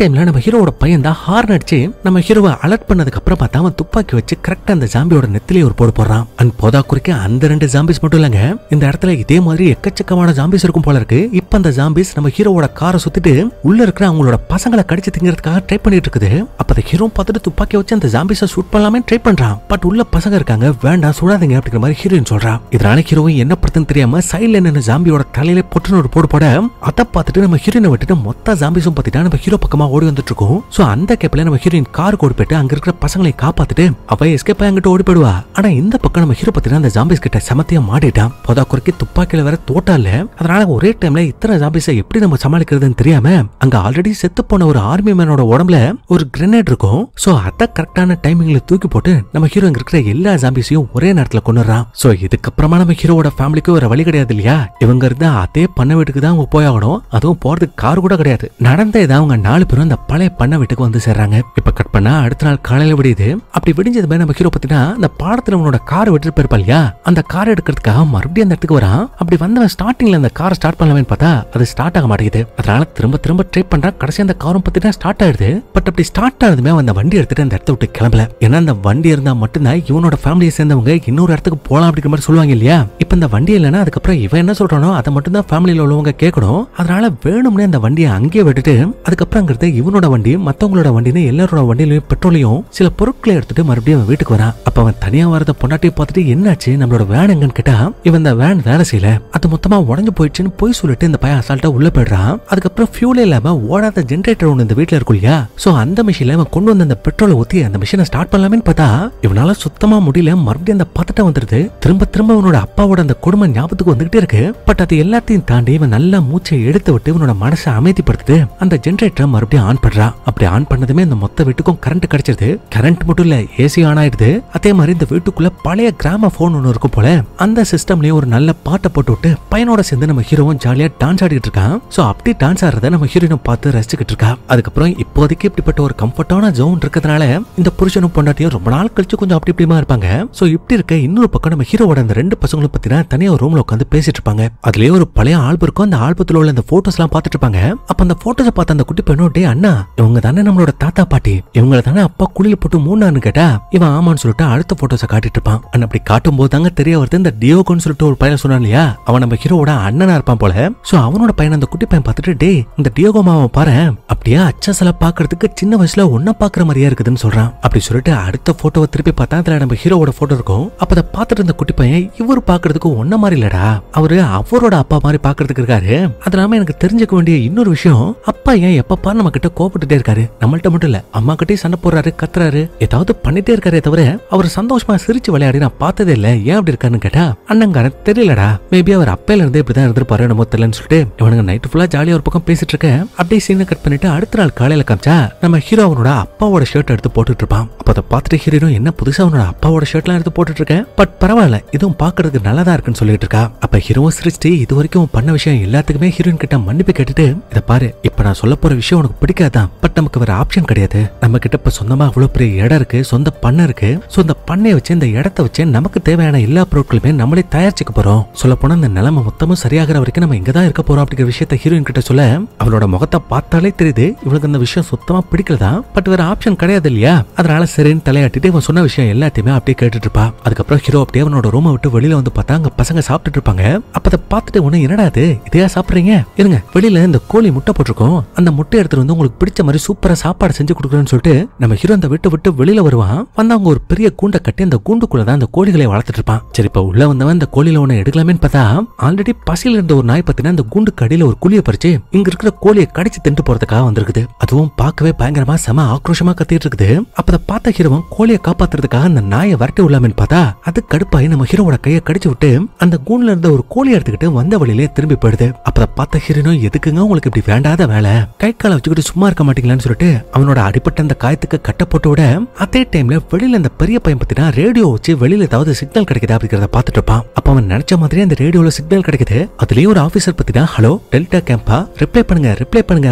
Speaker 1: டைம்ல நம்ம ஹீரோட பையன் தான் ஹார்ன் அடிச்சு நம்ம ஹீரோவை அலர்ட் பண்ணதுக்கு அப்புறம் பார்த்தா அவன் துப்பாக்கி வச்சு கரெக்டா அந்த ஜாம்பியோட நெத்திலே ஒரு போடு போடுறான். அண்ட் போதா குறிக்க அந்த 2 ஜாம்பிஸ் மட்டும் இல்லங்க, இந்த இடத்துல இதே மாதிரி எக்கச்சக்கமான ஜாம்பிஸ் இருக்கும் போல இருக்கு. இப்ப அந்த ஜாம்பிஸ் நம்ம ஹீரோவோட காரை சுத்திட்டு உள்ள இருக்கிற அவங்களோட பசங்களை கடிச்சு திங்கிறதுக்காக ட்ரை பண்ணிட்டு இருக்குது. அப்ப அந்த ஹீரோ பார்த்துட்டு துப்பாக்கி வச்சு அந்த ஜாம்பிஸை ஷூட் பண்ணலாமே ட்ரை பண்றான். பட் உள்ள பசங்க இருக்காங்க, வேண்டாம் சுடாதீங்க அப்படிங்கிற மாதிரி ஹீரோயின் சொல்றா. இதனால ஹீரோயின் என்ன படுத்துன்னு தெரியாம சைடுல நின்று ஜாம்பியோட தலையில பொட்டுன்னு ஒரு போடு போட அதை பார்த்துட்டு நம்ம ஹீரோயினை விட்டுட்டு மொத்த ஜாம்பிஸும் பார்த்துட்டா நம்ம ஹீரோ பக்கமா ஓடி வந்துட்டு இருக்கோம். சோ அந்த கேப்ல நம்ம ஹீரோயின் காருக்கு ஓடி போயிட்டு அங்க இருக்கிற பசங்களை காப்பாத்திட்டு அவ எஸ்கேப் ஆகிட்டு ஓடி போயிடுவா. ஆனா இந்த பக்கம் நம்ம ஹீரோ பார்த்துட்டு அந்த ஜாம்பிஸ் கிட்ட சமத்தியா மாட்டிட்டான். போதா குறைக்கு துப்பாக்கியில வேற தோட்டா இல்ல. அதனால ஒரே டைம்ல இத்தனை ஜாம்பிஸை எப்படி நம்ம சமாளிக்கிறதுன்னு தெரியாம அங்க ஆல்ரெடி செத்து போன ஒரு ஆர்மி மேனோட உடம்புல ஒரு கிரெனேட் இருக்கும். சோ அத கரெக்டான டைமிங்ல தூக்கி போட்டு நம்ம ஹீரோ இங்க இருக்கிற எல்லா ஜாம்பிஸையும் ஒரே நேரத்துல கொன்னுறான். சோ இதுக்கப்புறமா நம்ம ஹீரோவோட ஃபேமிலிக்கு ஒரு வழி கிடையாது இல்லையா, இவங்க இருந்தா அதே பண்ண வீட்டுக்கு தான் அவங்க போயாகணும். அதுவும் போறதுக்கு கார் கூட கிடையாது. நடந்த இதான் அவங்க 4 பேரும் அந்த பழைய பண்ண வீட்டுக்கு வந்து சேர்றாங்க. இப்ப கட் பண்ணா அடுத்த நாள் காலையில விடியுது. அப்படி விடிஞ்சதுமே நம்ம ஹீரோ பத்தினா அந்த பாடத்துல அவனோட கார் விட்டு போயிருப்பா இல்லையா, அந்த கார் எடுக்கிறதுக்காக மறுபடியும் அந்த இடத்துக்கு வரான். அப்படி வந்தவன் ஸ்டார்டிங்ல அந்த காரை ஸ்டார்ட் பண்ணலாமேன்னு பார்த்தா அது ஸ்டார்ட் ஆக மாட்டேங்குது. அதனால திரும்ப திரும்ப ட்ரை பண்றான். கடைசி அந்த காரும் பத்தினா ஸ்டார்ட் ஆயிடுது. பட் அப்படி ஸ்டார்ட் ஆனதுமே அந்த வண்டி எடுத்துட்டு அந்த இடத்த விட்டு கிளம்பல. ஏன்னா அந்த வண்டி இருந்தா மட்டும்தான் இவனோட ஃபேமிலியை சேர்ந்தவங்க இன்னொரு இடத்துக்கு போலாம் அப்படிங்கிற மாதிரி சொல்லுவாங்க இல்லையா. இப்ப இந்த வண்டி இல்லைன்னா அதுக்கப்புறம் இவன் என்ன சொல்றானோ அதை மட்டும் தான் ஃபேமிலியில உள்ளவங்க கேட்கணும். அதனால வேணும்னே அந்த வண்டியை அங்கேயே விட்டுட்டு அதுக்கப்புறம்ங்கிறது இவனோட வண்டி மத்தவங்களோட வண்டின்னு எல்லாரோட வண்டியிலயும் பெட்ரோலையும் சில பொருட்களை எடுத்துட்டு மறுபடியும் வீட்டுக்கு வரான். அப்ப அவன் தனியா வரத பொண்டாட்டியை பார்த்துட்டு என்னாச்சு நம்மளோட வேன் எங்கன்னு கேட்டா இவன் இந்த வேன் வேலை செய்யல, அது மொத்தமா உடஞ்சு போயிடுச்சுன்னு போய் சொல்லிட்டு இந்த பையன் அசால்ட்டா உள்ள போயிடுறான். அதுக்கப்புறம் ஃபியூலே இல்லாம ஓடாத ஜென்ரேட்டர் ஒண்ணு இந்த வீட்டுல இருக்கும் இல்லையா, சோ அந்த மிஷின்ல அவன் கொண்டு வந்த அந்த பெட்ரோலை ஊத்தி அந்த மிஷினை ஸ்டார்ட் பண்ணலாமேன்னு பார்த்தா இவனால சுத்தமா முடியல. மறுபடியும் அந்த பதட்டம் வந்துருது. திரும்ப திரும்ப இவனோட அப்பாவோட அந்த கொடுமை ஞாபகத்துக்கு வந்துகிட்டே இருக்கு. பட் அது எல்லாத்தையும் தாண்டி இவன் நல்லா மூச்சை எடுத்து விட்டு இவனோட மனசை அமைதிப்படுத்திட்டு அந்த ஜென்ரேட்டரை மறுபடியும் ஆன் பண்றான். அப்படி ஆன் பண்ணதுமே இந்த மொத்த வீட்டுக்கும் கரண்ட் கிடைச்சிருது. கரண்ட் மட்டும் இல்ல ஏசி ஆன் ஆயிடுது. அதே மாதிரி இந்த வீட்டுக்குள்ள பழைய கிராம போன் ஒண்ணு இருக்கும் போல அந்த சிஸ்டம்லயே ஒரு நல்ல பாட்டை போட்டு விட்டு பையனோட சேர்ந்து நம்ம ஹீரோவும் ஜாலியா டான்ஸ் ஆடிட்டு இருக்கான். சோ அப்படி டான்ஸ் ஆடுறத நம்ம ஹீரோயினும் பார்த்து ரசிச்சுக்கிட்டு இருக்கா. அதுக்கப்புறம் இப்போதைக்கு இப்படிப்பட்ட ஒரு கம்ஃபர்டான ஜோன் இருக்கிறதுனால இந்த புருஷனும் பொண்டாட்டியும் ரொம்ப நாள் கழிச்சு கொஞ்சம் அப்படி இப்படிமா இருப்பாங்க. சோ இப்படி இருக்க இன்னொரு பக்கம் நம்ம ஹீரோவோட அந்த 2 பசங்களும் பத்தினா தனியா ஒரு ரூம்ல உட்காந்து பேசிட்டு இருப்பாங்க. அதுலயே ஒரு பழைய ஆல்பம் இருக்கும். அந்த ஆல்பத்துல உள்ள அந்த போட்டோஸ் எல்லாம் பாத்துட்டு இருப்பாங்க. அப்ப அந்த போட்டோஸை பார்த்த அந்த குட்டி பெண்ணோ டே அண்ணா இவங்க தானே நம்மளோட தாத்தா பாட்டி, இவங்களை தானே அப்பா குளியில போட்டு மூணான்னு கேட்டா இவன் ஆமான்னு சொல்லிட்டு அடுத்த போட்டோஸை காட்டிட்டு இருப்பான். அண்ட் அப்படி காட்டும் போது தாங்க தெரிய வருது இந்த டியோகோன்னு சொல்லிட்டு ஒரு பையன் சொன்னான் இல்லையா, அவன் நம்ம ஹீரோவோட அண்ணனா இருப்பான் போல. சோ அவனோட பையன் அந்த குட்டி பையன் பார்த்துட்டு டே இந்த டியோகோ மாவை பாரு அப்படியே அச்சசல பாக்குறதுக்கு சின்ன வயசுல ஒன்ன பாக்குற மாதிரியா இருக்குதுன்னு சொல்றான். அப்படி சொல்லிட்டு அடுத்த போட்டோவை திருப்பி பார்த்தா அதுல நம்ம ஹீரோவோட போட்டோ இருக்கும். அப்ப அதை பார்த்துட்டு இந்த குட்டி பையன் இவர் பாக்குறதுக்கு ஒன்ன மாதிரி இல்லடா, அவரு அவரோட அப்பா மாதிரி பாக்குறதுக்கு இருக்காரு. அது இல்லாம எனக்கு தெரிஞ்சுக்க வேண்டிய இன்னொரு விஷயம், அப்பா ஏன் எப்ப பாரு நம்ம கிட்ட கோபப்பட்டுட்டே இருக்காரு, நம்மள்ட்ட மட்டும் இல்ல அம்மா கிட்டே சண்டை போடுறாரு, கத்துறாரு, ஏதாவது பண்ணிட்டே இருக்காரே தவிர அவர் சந்தோஷமா சிரிச்சு விளையாடி நான் பார்த்ததே இல்ல, ஏன் அப்படி இருக்காருன்னு கேட்டா அண்ணங்காரன் தெரியலடா, மேபி அவர் அப்பையில இருந்தே இப்படிதான் இருந்திருப்பாரு நம்ம தெரியலன்னு சொல்லிட்டு இவனுங்க நைட்டு ஃபுல்லா ஜாலியா ஒரு பக்கம் பேசிட்டு இருக்க. அப்படியே சீனை கட் பண்ணிட்டு அடுத்த நாள் காலையில காமிச்சா நம்ம ஹீரோ அவனோட அப்பாவோட ஷர்ட் எடுத்து போட்டுட்டு இருப்பான். அப்ப அதை பார்த்துட்டு ஹீரோனும் என்ன புதுசா அவனோட அப்பாவோட ஷர்ட் எல்லாம் எடுத்து போட்டுட்டு இருக்கேன், பட் பரவாயில்ல இதுவும் பாக்குறதுக்கு நல்லதா இருக்குன்னு சொல்லிட்டு இருக்கா. அப்ப ஹீரோவும் சிரிச்சுட்டு இது வரைக்கும் பண்ண விஷயம் எல்லாத்துக்குமே ஹீரோயின் கிட்ட மன்னிப்பு கேட்டுட்டு இத பாரு இப்ப நான் சொல்ல போற விஷயம் உனக்கு பிடிக்காதான், பட் நமக்கு வேற ஆப்ஷன் கிடையாது, நம்ம கிட்ட இப்ப சொந்தமா அவ்வளவு பெரிய இடம் இருக்கு, சொந்த பண்ணை இருக்கு, சோ இந்த பண்ணையை வச்சு இந்த இடத்தை வச்சு நமக்கு தேவையான எல்லா பொருட்களுமே நம்மளே தயாரிச்சுக்க போறோம், சொல்ல போனா இந்த நிலைமை மொத்தமும் சரியாகிற வரைக்கும் நம்ம இங்கதான் இருக்க போறோம் அப்படிங்கிற விஷயத்த ஹீரோயின் கிட்ட சொல்ல அவளோட முகத்தை பார்த்தாலே தெரியுது இவளுக்கு அந்த விஷயம் சுத்தமா பிடிக்கலதான், பட் வேற ஆப்ஷன் கிடையாது இல்லையா. அதனால சரின்னு தலையாட்டிட்டு இவன் சொன்ன விஷயம் எல்லாத்தையுமே அப்படியே கேட்டுட்டு இருப்பா. அதுக்கப்புறம் ஹீரோ அப்படியே அவனோட ரூமை விட்டு வெளியில வந்து பார்த்தா அங்க பசங்க சாப்பிட்டுட்டு இருப்பாங்க. அப்ப அதை பார்த்துட்டு உடனே என்னடா இது இதையா சாப்பிடுறீங்க, இருங்க வெளியில இந்த கோழி முட்டை போட்டிருக்கோம், அந்த முட்டை எடுத்துட்டு வந்து உங்களுக்கு பிடிச்ச மாதிரி சூப்பரா சாப்பாடு செஞ்சு கொடுக்குறேன்னு சொல்லிட்டு நம்ம ஹீரோ அந்த விட்டு வெளியில வருவான். வந்து அவங்க ஒரு பெரிய கூண்டை கட்டி அந்த கூண்டுக்குள்ளதான் அந்த கோழிகளை வளர்த்துட்டு இருப்பான். சரி இப்ப உள்ள வந்தவன் இந்த கோழியில ஒண்ணு எடுக்கலாமேன்னு பார்த்தா ஆல்ரெடி பசியில இருந்த ஒரு நாய் பத்தினா அந்த கூண்டு கடியில ஒரு குழியை பறிச்சு இங்க இருக்கிற கோழியை கடிச்சு தின்று போறதுக்காக வந்திருக்குது. அதுவும் பார்க்கவே பயங்கரமா செம ஆக்ரோஷமா கத்திட்டு இருக்குது. அப்ப அதை பார்த்த ஹீரோவன் கோழியை காப்பாத்துறதுக்காக அந்த நாயை வரட்டி விடலாமேன்னு பார்த்தா அது கடுப்பாயி நம்ம ஹீரோவோட கையை கடிச்சு விட்டு அந்த கூண்டுல இருந்த ஒரு கோழி எடுத்துக்கிட்டு வந்த வழியிலே திரும்பி போயிடுது. அப்ப அதை பார்த்த ஹீரோனோ எதுக்குங்க உங்களுக்கு இப்படி வேண்டாத வேலை, கை காலை வச்சுக்கிட்டு சும்மா இருக்க மாட்டீங்களான்னு சொல்லிட்டு அவனோட அடிப்பட்ட அந்த காயத்துக்கு கட்ட போட்டு விட அதே டைம்ல வெளியில அந்த பெரிய பையன் பத்தினா ரேடியோ வச்சு வெளியில ஏதாவது சிக்னல் கிடைக்குதா அப்படிங்கறத பாத்துட்டு இருப்பான். அப்ப அவன் நினைச்ச மாதிரி அந்த ரேடியோல சிக்னல் கிடைக்குது. அதுலயும் ஒரு ஆபீசர் பத்தினா ஹலோ டெல்டா கேம்பா ரிப்ளை பண்ணுங்க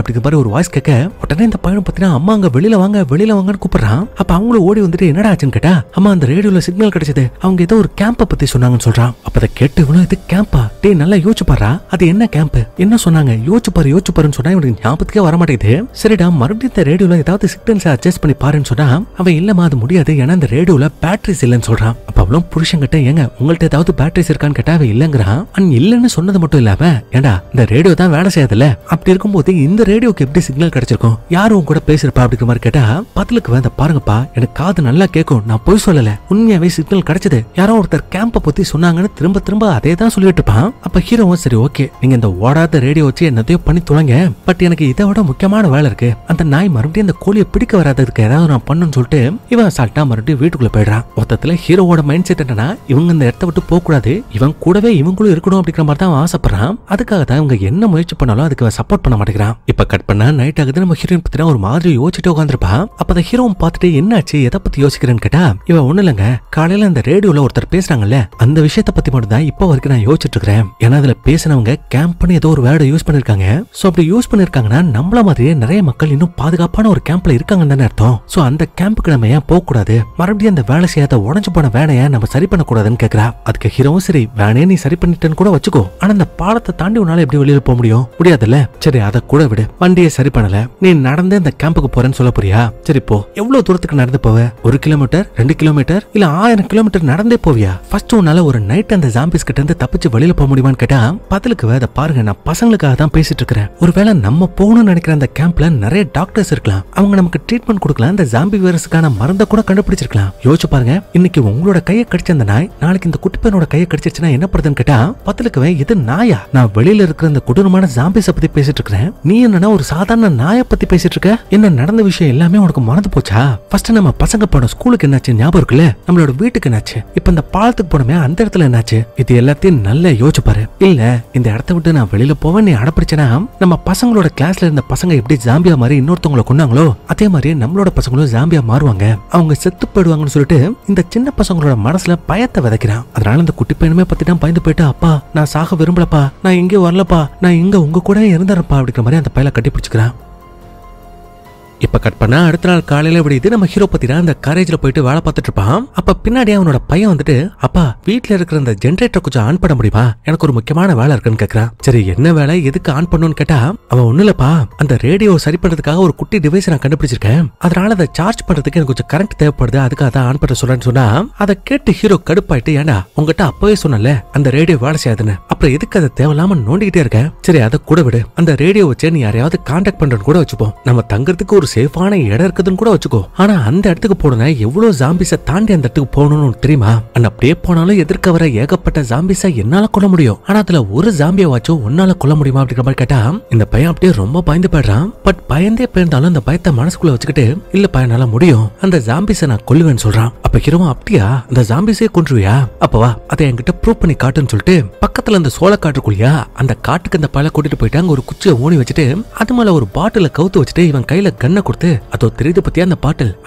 Speaker 1: அப்படிங்கிற மாதிரி ஒரு வாய்ஸ் கேட்க உடனே இந்த பையன் பத்தினா அம்மா அங்க வெளியில வாங்கன்னு கூப்பிடுறான். அப்ப அவங்களும் ஓடி வந்துட்டு என்னடா ஆச்சுன்னு கேட்டா அம்மா அந்த ரேடியோல சிக்னல் கிடைச்சது, அவங்க ஏதோ ஒரு கேம்ப பத்தி சொன்னாங்கன்னு சொல்றான். அப்ப அதை கேட்டு இவனும் இது கேம்பா, டே நல்லா யோசிச்சு பாரா, அது என்ன கேம்ப், என்ன சொன்னாங்க, யோசிச்சு பாருன்னு சொன்னா இவனுக்கு ஞாபகத்துக்கே வர மாட்டேங்குது. சரிடா மறுபடியும் இந்த ரேடியோல ஏதாவது சிக்னல்ஸ் அட்ஜஸ்ட் பண்ணி பாருன்னு சொன்னா அவன் இல்லமா அது முடியாது, ஏன்னா இந்த ரேடியோல பேட்டரிஸ் இல்லன்னு சொல்றான். அப்ப அவளும் புருஷன் கிட்ட ஏங்க உங்கள்ட்ட ஏதாவது பேட்டரிஸ் இருக்கான்னு கேட்டா அவன் இல்லங்கிறான். இல்லன்னு சொன்னது மட்டும் இல்லாம ஏண்டா இந்த ரேடியோ தான் வேலை செய்யாதுல்ல, அப்படி இருக்கும்போது இந்த ரேடியோக்கு எப்படி சிக்னல் கிடைச்சிருக்கும், யாரும் கூட பேசிருப்பா அப்படிங்கிற மாதிரி கேட்டா பதிலுக்கு வேந்த பாருங்கப்பா எனக்கு காது நல்லா கேட்கும், நான் போய் சொல்லல, உண்மையாவே சிக்னல் கிடைச்சது, யாரோ ஒருத்தர் கேம்ப பத்தி சொன்னாங்கன்னு திரும்ப அதே தான் சொல்லிட்டு இருப்பான். அப்ப ஹீரோவும் சரி ஓகே நீங்க இந்த ஓடாத ரேடியோ வச்சு என்னத்தையோ பண்ணி தொலைங்க, பட் எனக்கு இதை விட முக்கியமான வேலை இருக்கு, அந்த நாய் மறுபடியும் அந்த கோழியை பிடிக்க வராததுக்கு ஏதாவது நான் பண்ணுன்னு சொல்லிட்டு இவன் சால்ட்டா மறுபடியும் வீட்டுக்குள்ள போயிடுறான். மொத்தத்துல ஹீரோவோட மைண்ட் செட் என்னன்னா இவங்க இந்த இடத்த விட்டு போக கூடாது, இவன் கூடவே இவங்களும் இருக்கணும் அப்படிங்கிற மாதிரி தான் ஆசைப்படுறான். அதுக்காக தான் இவங்க என்ன முயற்சி பண்ணாலும் அதுக்கு சப்போர்ட் பண்ண மாட்டேங்கிறான். இப்ப கட் பண்ணா நைட் ஆகுது, நம்ம ஹீரோயின் பத்தினா ஒரு மாதிரி யோசிச்சுட்டு உட்காந்துருப்பான். அப்ப அந்த ஹீரோவும் பார்த்துட்டு என்னாச்சு எதை பத்தி யோசிக்கிறேன்னு கேட்டா இவன் ஒண்ணு இல்லங்க காலையில அந்த ரேடியோல ஒருத்தர் பேசுறாங்கல்ல அந்த விஷயத்த பத்தி மட்டும் தான் இப்ப வரைக்கும் நான் யோசிச்சுட்டு இருக்கிறேன். ஏன்னா அதுல பேசினவங்க கேம்ப்னு ஏதோ ஒரு வேர்டை யூஸ் பண்ணிருக்காங்க. சோ அப்படி யூஸ் பண்ணிருக்காங்கன்னா நம்மள மாதிரியே நிறைய மக்கள் இன்னும் பாதுகாப்பான ஒரு கேம்ப்ல இருக்காங்கன்னு தானே அர்த்தம். சோ அந்த கேம்புக்கு நம்ம ஏன் போக கூடாது, மறுபடியும் அந்த வேலை செய்யாத உடஞ்சு போன வேலையை நம்ம சரி பண்ண கூடாதுன்னு கேக்குறா. அதுக்கு ஹீரோவும் சரி வேணையே நீ சரி பண்ணிட்டேன்னு கூட வச்சுக்கோ, ஆனா அந்த பாலத்தை தாண்டி உன்னால எப்படி வெளியில போக முடியும், முடியாதுல்ல, சரி அதை கூட விடு, வண்டியை சரி பண்ணல, நீ நடந்து இந்த கேம்புக்கு போறேன்னு சொல்ல போறியா, சரி போ, எவ்வளவு தூரத்துக்கு நடந்து போவ, 1 கிலோமீட்டர் 2 கிலோமீட்டர் இல்ல 1000 கிலோமீட்டர் நடந்தே போவியா, ஃபர்ஸ்ட் உன்னால ஒரு நைட் அந்த ஜாம்பிஸ் கிட்ட இருந்து தப்பிச்சு வெளியில போக முடியுமான்னு கேட்டா பதிலுக்கு அதை பாருங்க நான் பசங்களுக்காக தான் பேசிட்டு இருக்கிறேன், ஒருவேளை நம்ம போகணும்னு நினைக்கிற அந்த கேம்ப்ல நிறைய டாக்டர்ஸ் இருக்கலாம், அவங்க நமக்கு ட்ரீட்மெண்ட் கொடுக்கலாம், இந்த ஜாம்பி வைரஸுக்கான மருந்தை கூட கண்டுபிடிச்சிருக்கலாம், யோசிச்சு பாருங்க, இன்னைக்கு உங்களோட கையை கடிச்ச அந்த நாய் நாளைக்கு இந்த குட்டி பையனோட கையை கடிச்சிருச்சுன்னா என்ன பண்றதுன்னு கேட்டா பதிலுக்கு இது நாயா, நான் வெளியில இருக்கிற இந்த கொடூரமான ஜாம்பிஸ பத்தி பேசிட்டு இருக்கிறேன், நீ என்னன்னா ஒரு சாதாரண நாயை பத்தி பேசிட்டு இருக்க, என்ன நடந்த விஷயம் எல்லாமே உனக்கு மறந்து போச்சா, ஃபர்ஸ்ட் நம்ம பசங்க போன ஸ்கூலுக்கு என்னாச்சு ஞாபகம் இருக்குல்ல, நம்மளோட வீட்டுக்கு என்னாச்சு, இப்ப இந்த பாலத்துக்கு போனமே அந்த இடத்துல என்னாச்சு, இது எல்லாத்தையும் நல்லா யோசிச்சு பாரு, இல்ல இந்த இடத்த விட்டு நான் வெளியில போவேன் நீ அடப்பிடிச்சனா நம்ம பசங்களோட கிளாஸ்ல இருந்த பசங்க எப்படி ஜாம்பியா மாதிரி இன்னொருத்தவங்களை கொண்டாங்களோ அதே மாதிரி நம்மளோட பசங்களும் ஜாம்பியா மாறுவாங்க, அவங்க செத்து போயிடுவாங்கன்னு சொல்லிட்டு இந்த சின்ன பசங்களோட மனசுல பயத்தை விதைக்கிறான். அதனால இந்த குட்டி பையனுமே பத்தி தான் பயந்து போயிட்டு அப்பா நான் சாக விரும்பலப்பா, நான் இங்கே வரலப்பா, நான் இங்க உங்க கூட இருந்துறப்பா அப்படிங்கிற மாதிரி அந்த பையனை கட்டி பிடிச்சுக்கிறான். இப்ப கட் பண்ணா அடுத்த நாள் காலையில விடியுது, நம்ம ஹீரோ பத்தினா அந்த காலேஜ்ல போயிட்டு வேலை பார்த்துட்டு இருப்பான். அப்ப பின்னாடி அவனோட பையன் வந்துட்டு அப்பா வீட்டுல இருக்கிற அந்த ஜெனரேட்டர் கொஞ்சம் ஆன் பண்ண முடியுமா, எனக்கு ஒரு முக்கியமான வேலை இருக்குன்னு கேக்குறான். சரி என்ன வேலை எதுக்கு ஆன் பண்ணணும்னு கேட்டா அவன் ஒண்ணு இல்லப்பா அந்த ரேடியோ சரி பண்றதுக்காக ஒரு குட்டி டிவைஸ் நான் கண்டுபிடிச்சிருக்கேன், அதனால அதை சார்ஜ் பண்றதுக்கு எனக்கு கொஞ்சம் கரண்ட் தேவைப்படுது, அதுக்காக தான் ஆன் பண்ண சொல்றேன்னு சொன்னா அதை கேட்டு ஹீரோ கடுப்பாயிட்டு ஏண்டா உங்ககிட்ட அப்பவே சொன்னல அந்த ரேடியோ வேலை செய்யாதுன்னு, அப்புறம் எதுக்கு அதை தேவையில்லாம நோண்டிக்கிட்டே இருக்க, சரி அதை கூட விடு, அந்த ரேடியோ வச்சு நீ யாரையாவது கான்டாக்ட் பண்றன்னு கூட வச்சுப்போம், நம்ம தங்கறதுக்கு ஒரு சேஃபான இடம் இருக்குதுன்னு கூட வச்சுக்கோ, ஆனா அந்த இடத்துக்கு போனா எவ்வளவு ஜாம்பிஸ தாண்டி அந்த இடத்துக்கு போகணும்னு தெரியுமா, அப்படியே போனாலும் எதிர்க்க வர ஏகப்பட்ட ஜாம்பிஸ என்னால கொல்ல முடியும், ஆனா அதுல ஒரு ஜாம்பியை வாச்சும் உன்னால கொல்ல முடியுமா அப்படிங்கிற மாதிரி கேட்டா இந்த பையன் அப்படியே ரொம்ப பயந்து போயிடுறான். பட் பயந்தே போயிருந்தாலும் அந்த பயத்தை மனசுக்குள்ள வச்சுக்கிட்டு இல்ல பையனால முடியும் அந்த ஜாம்பிஸ நான் கொல்லுவேன்னு சொல்றான். அப்ப ஹீரோவும் அப்படியா அந்த ஜாம்பிஸே கொன்றுவியா, அப்பவா அதை என்கிட்ட ப்ரூவ் பண்ணி காட்டுன்னு சொல்லிட்டு பக்கத்துல அந்த சோள காட்டுக்குள்ளியா அந்த காட்டுக்கு அந்த பையனை கூட்டிட்டு போயிட்டு அங்க ஒரு குச்சியை ஊனி வச்சுட்டு அது மேல ஒரு பாட்டில கவுத்து வச்சுட்டு இவன் கையில கண்ணை கொடுத்து அதோ தெரியுது பத்தியா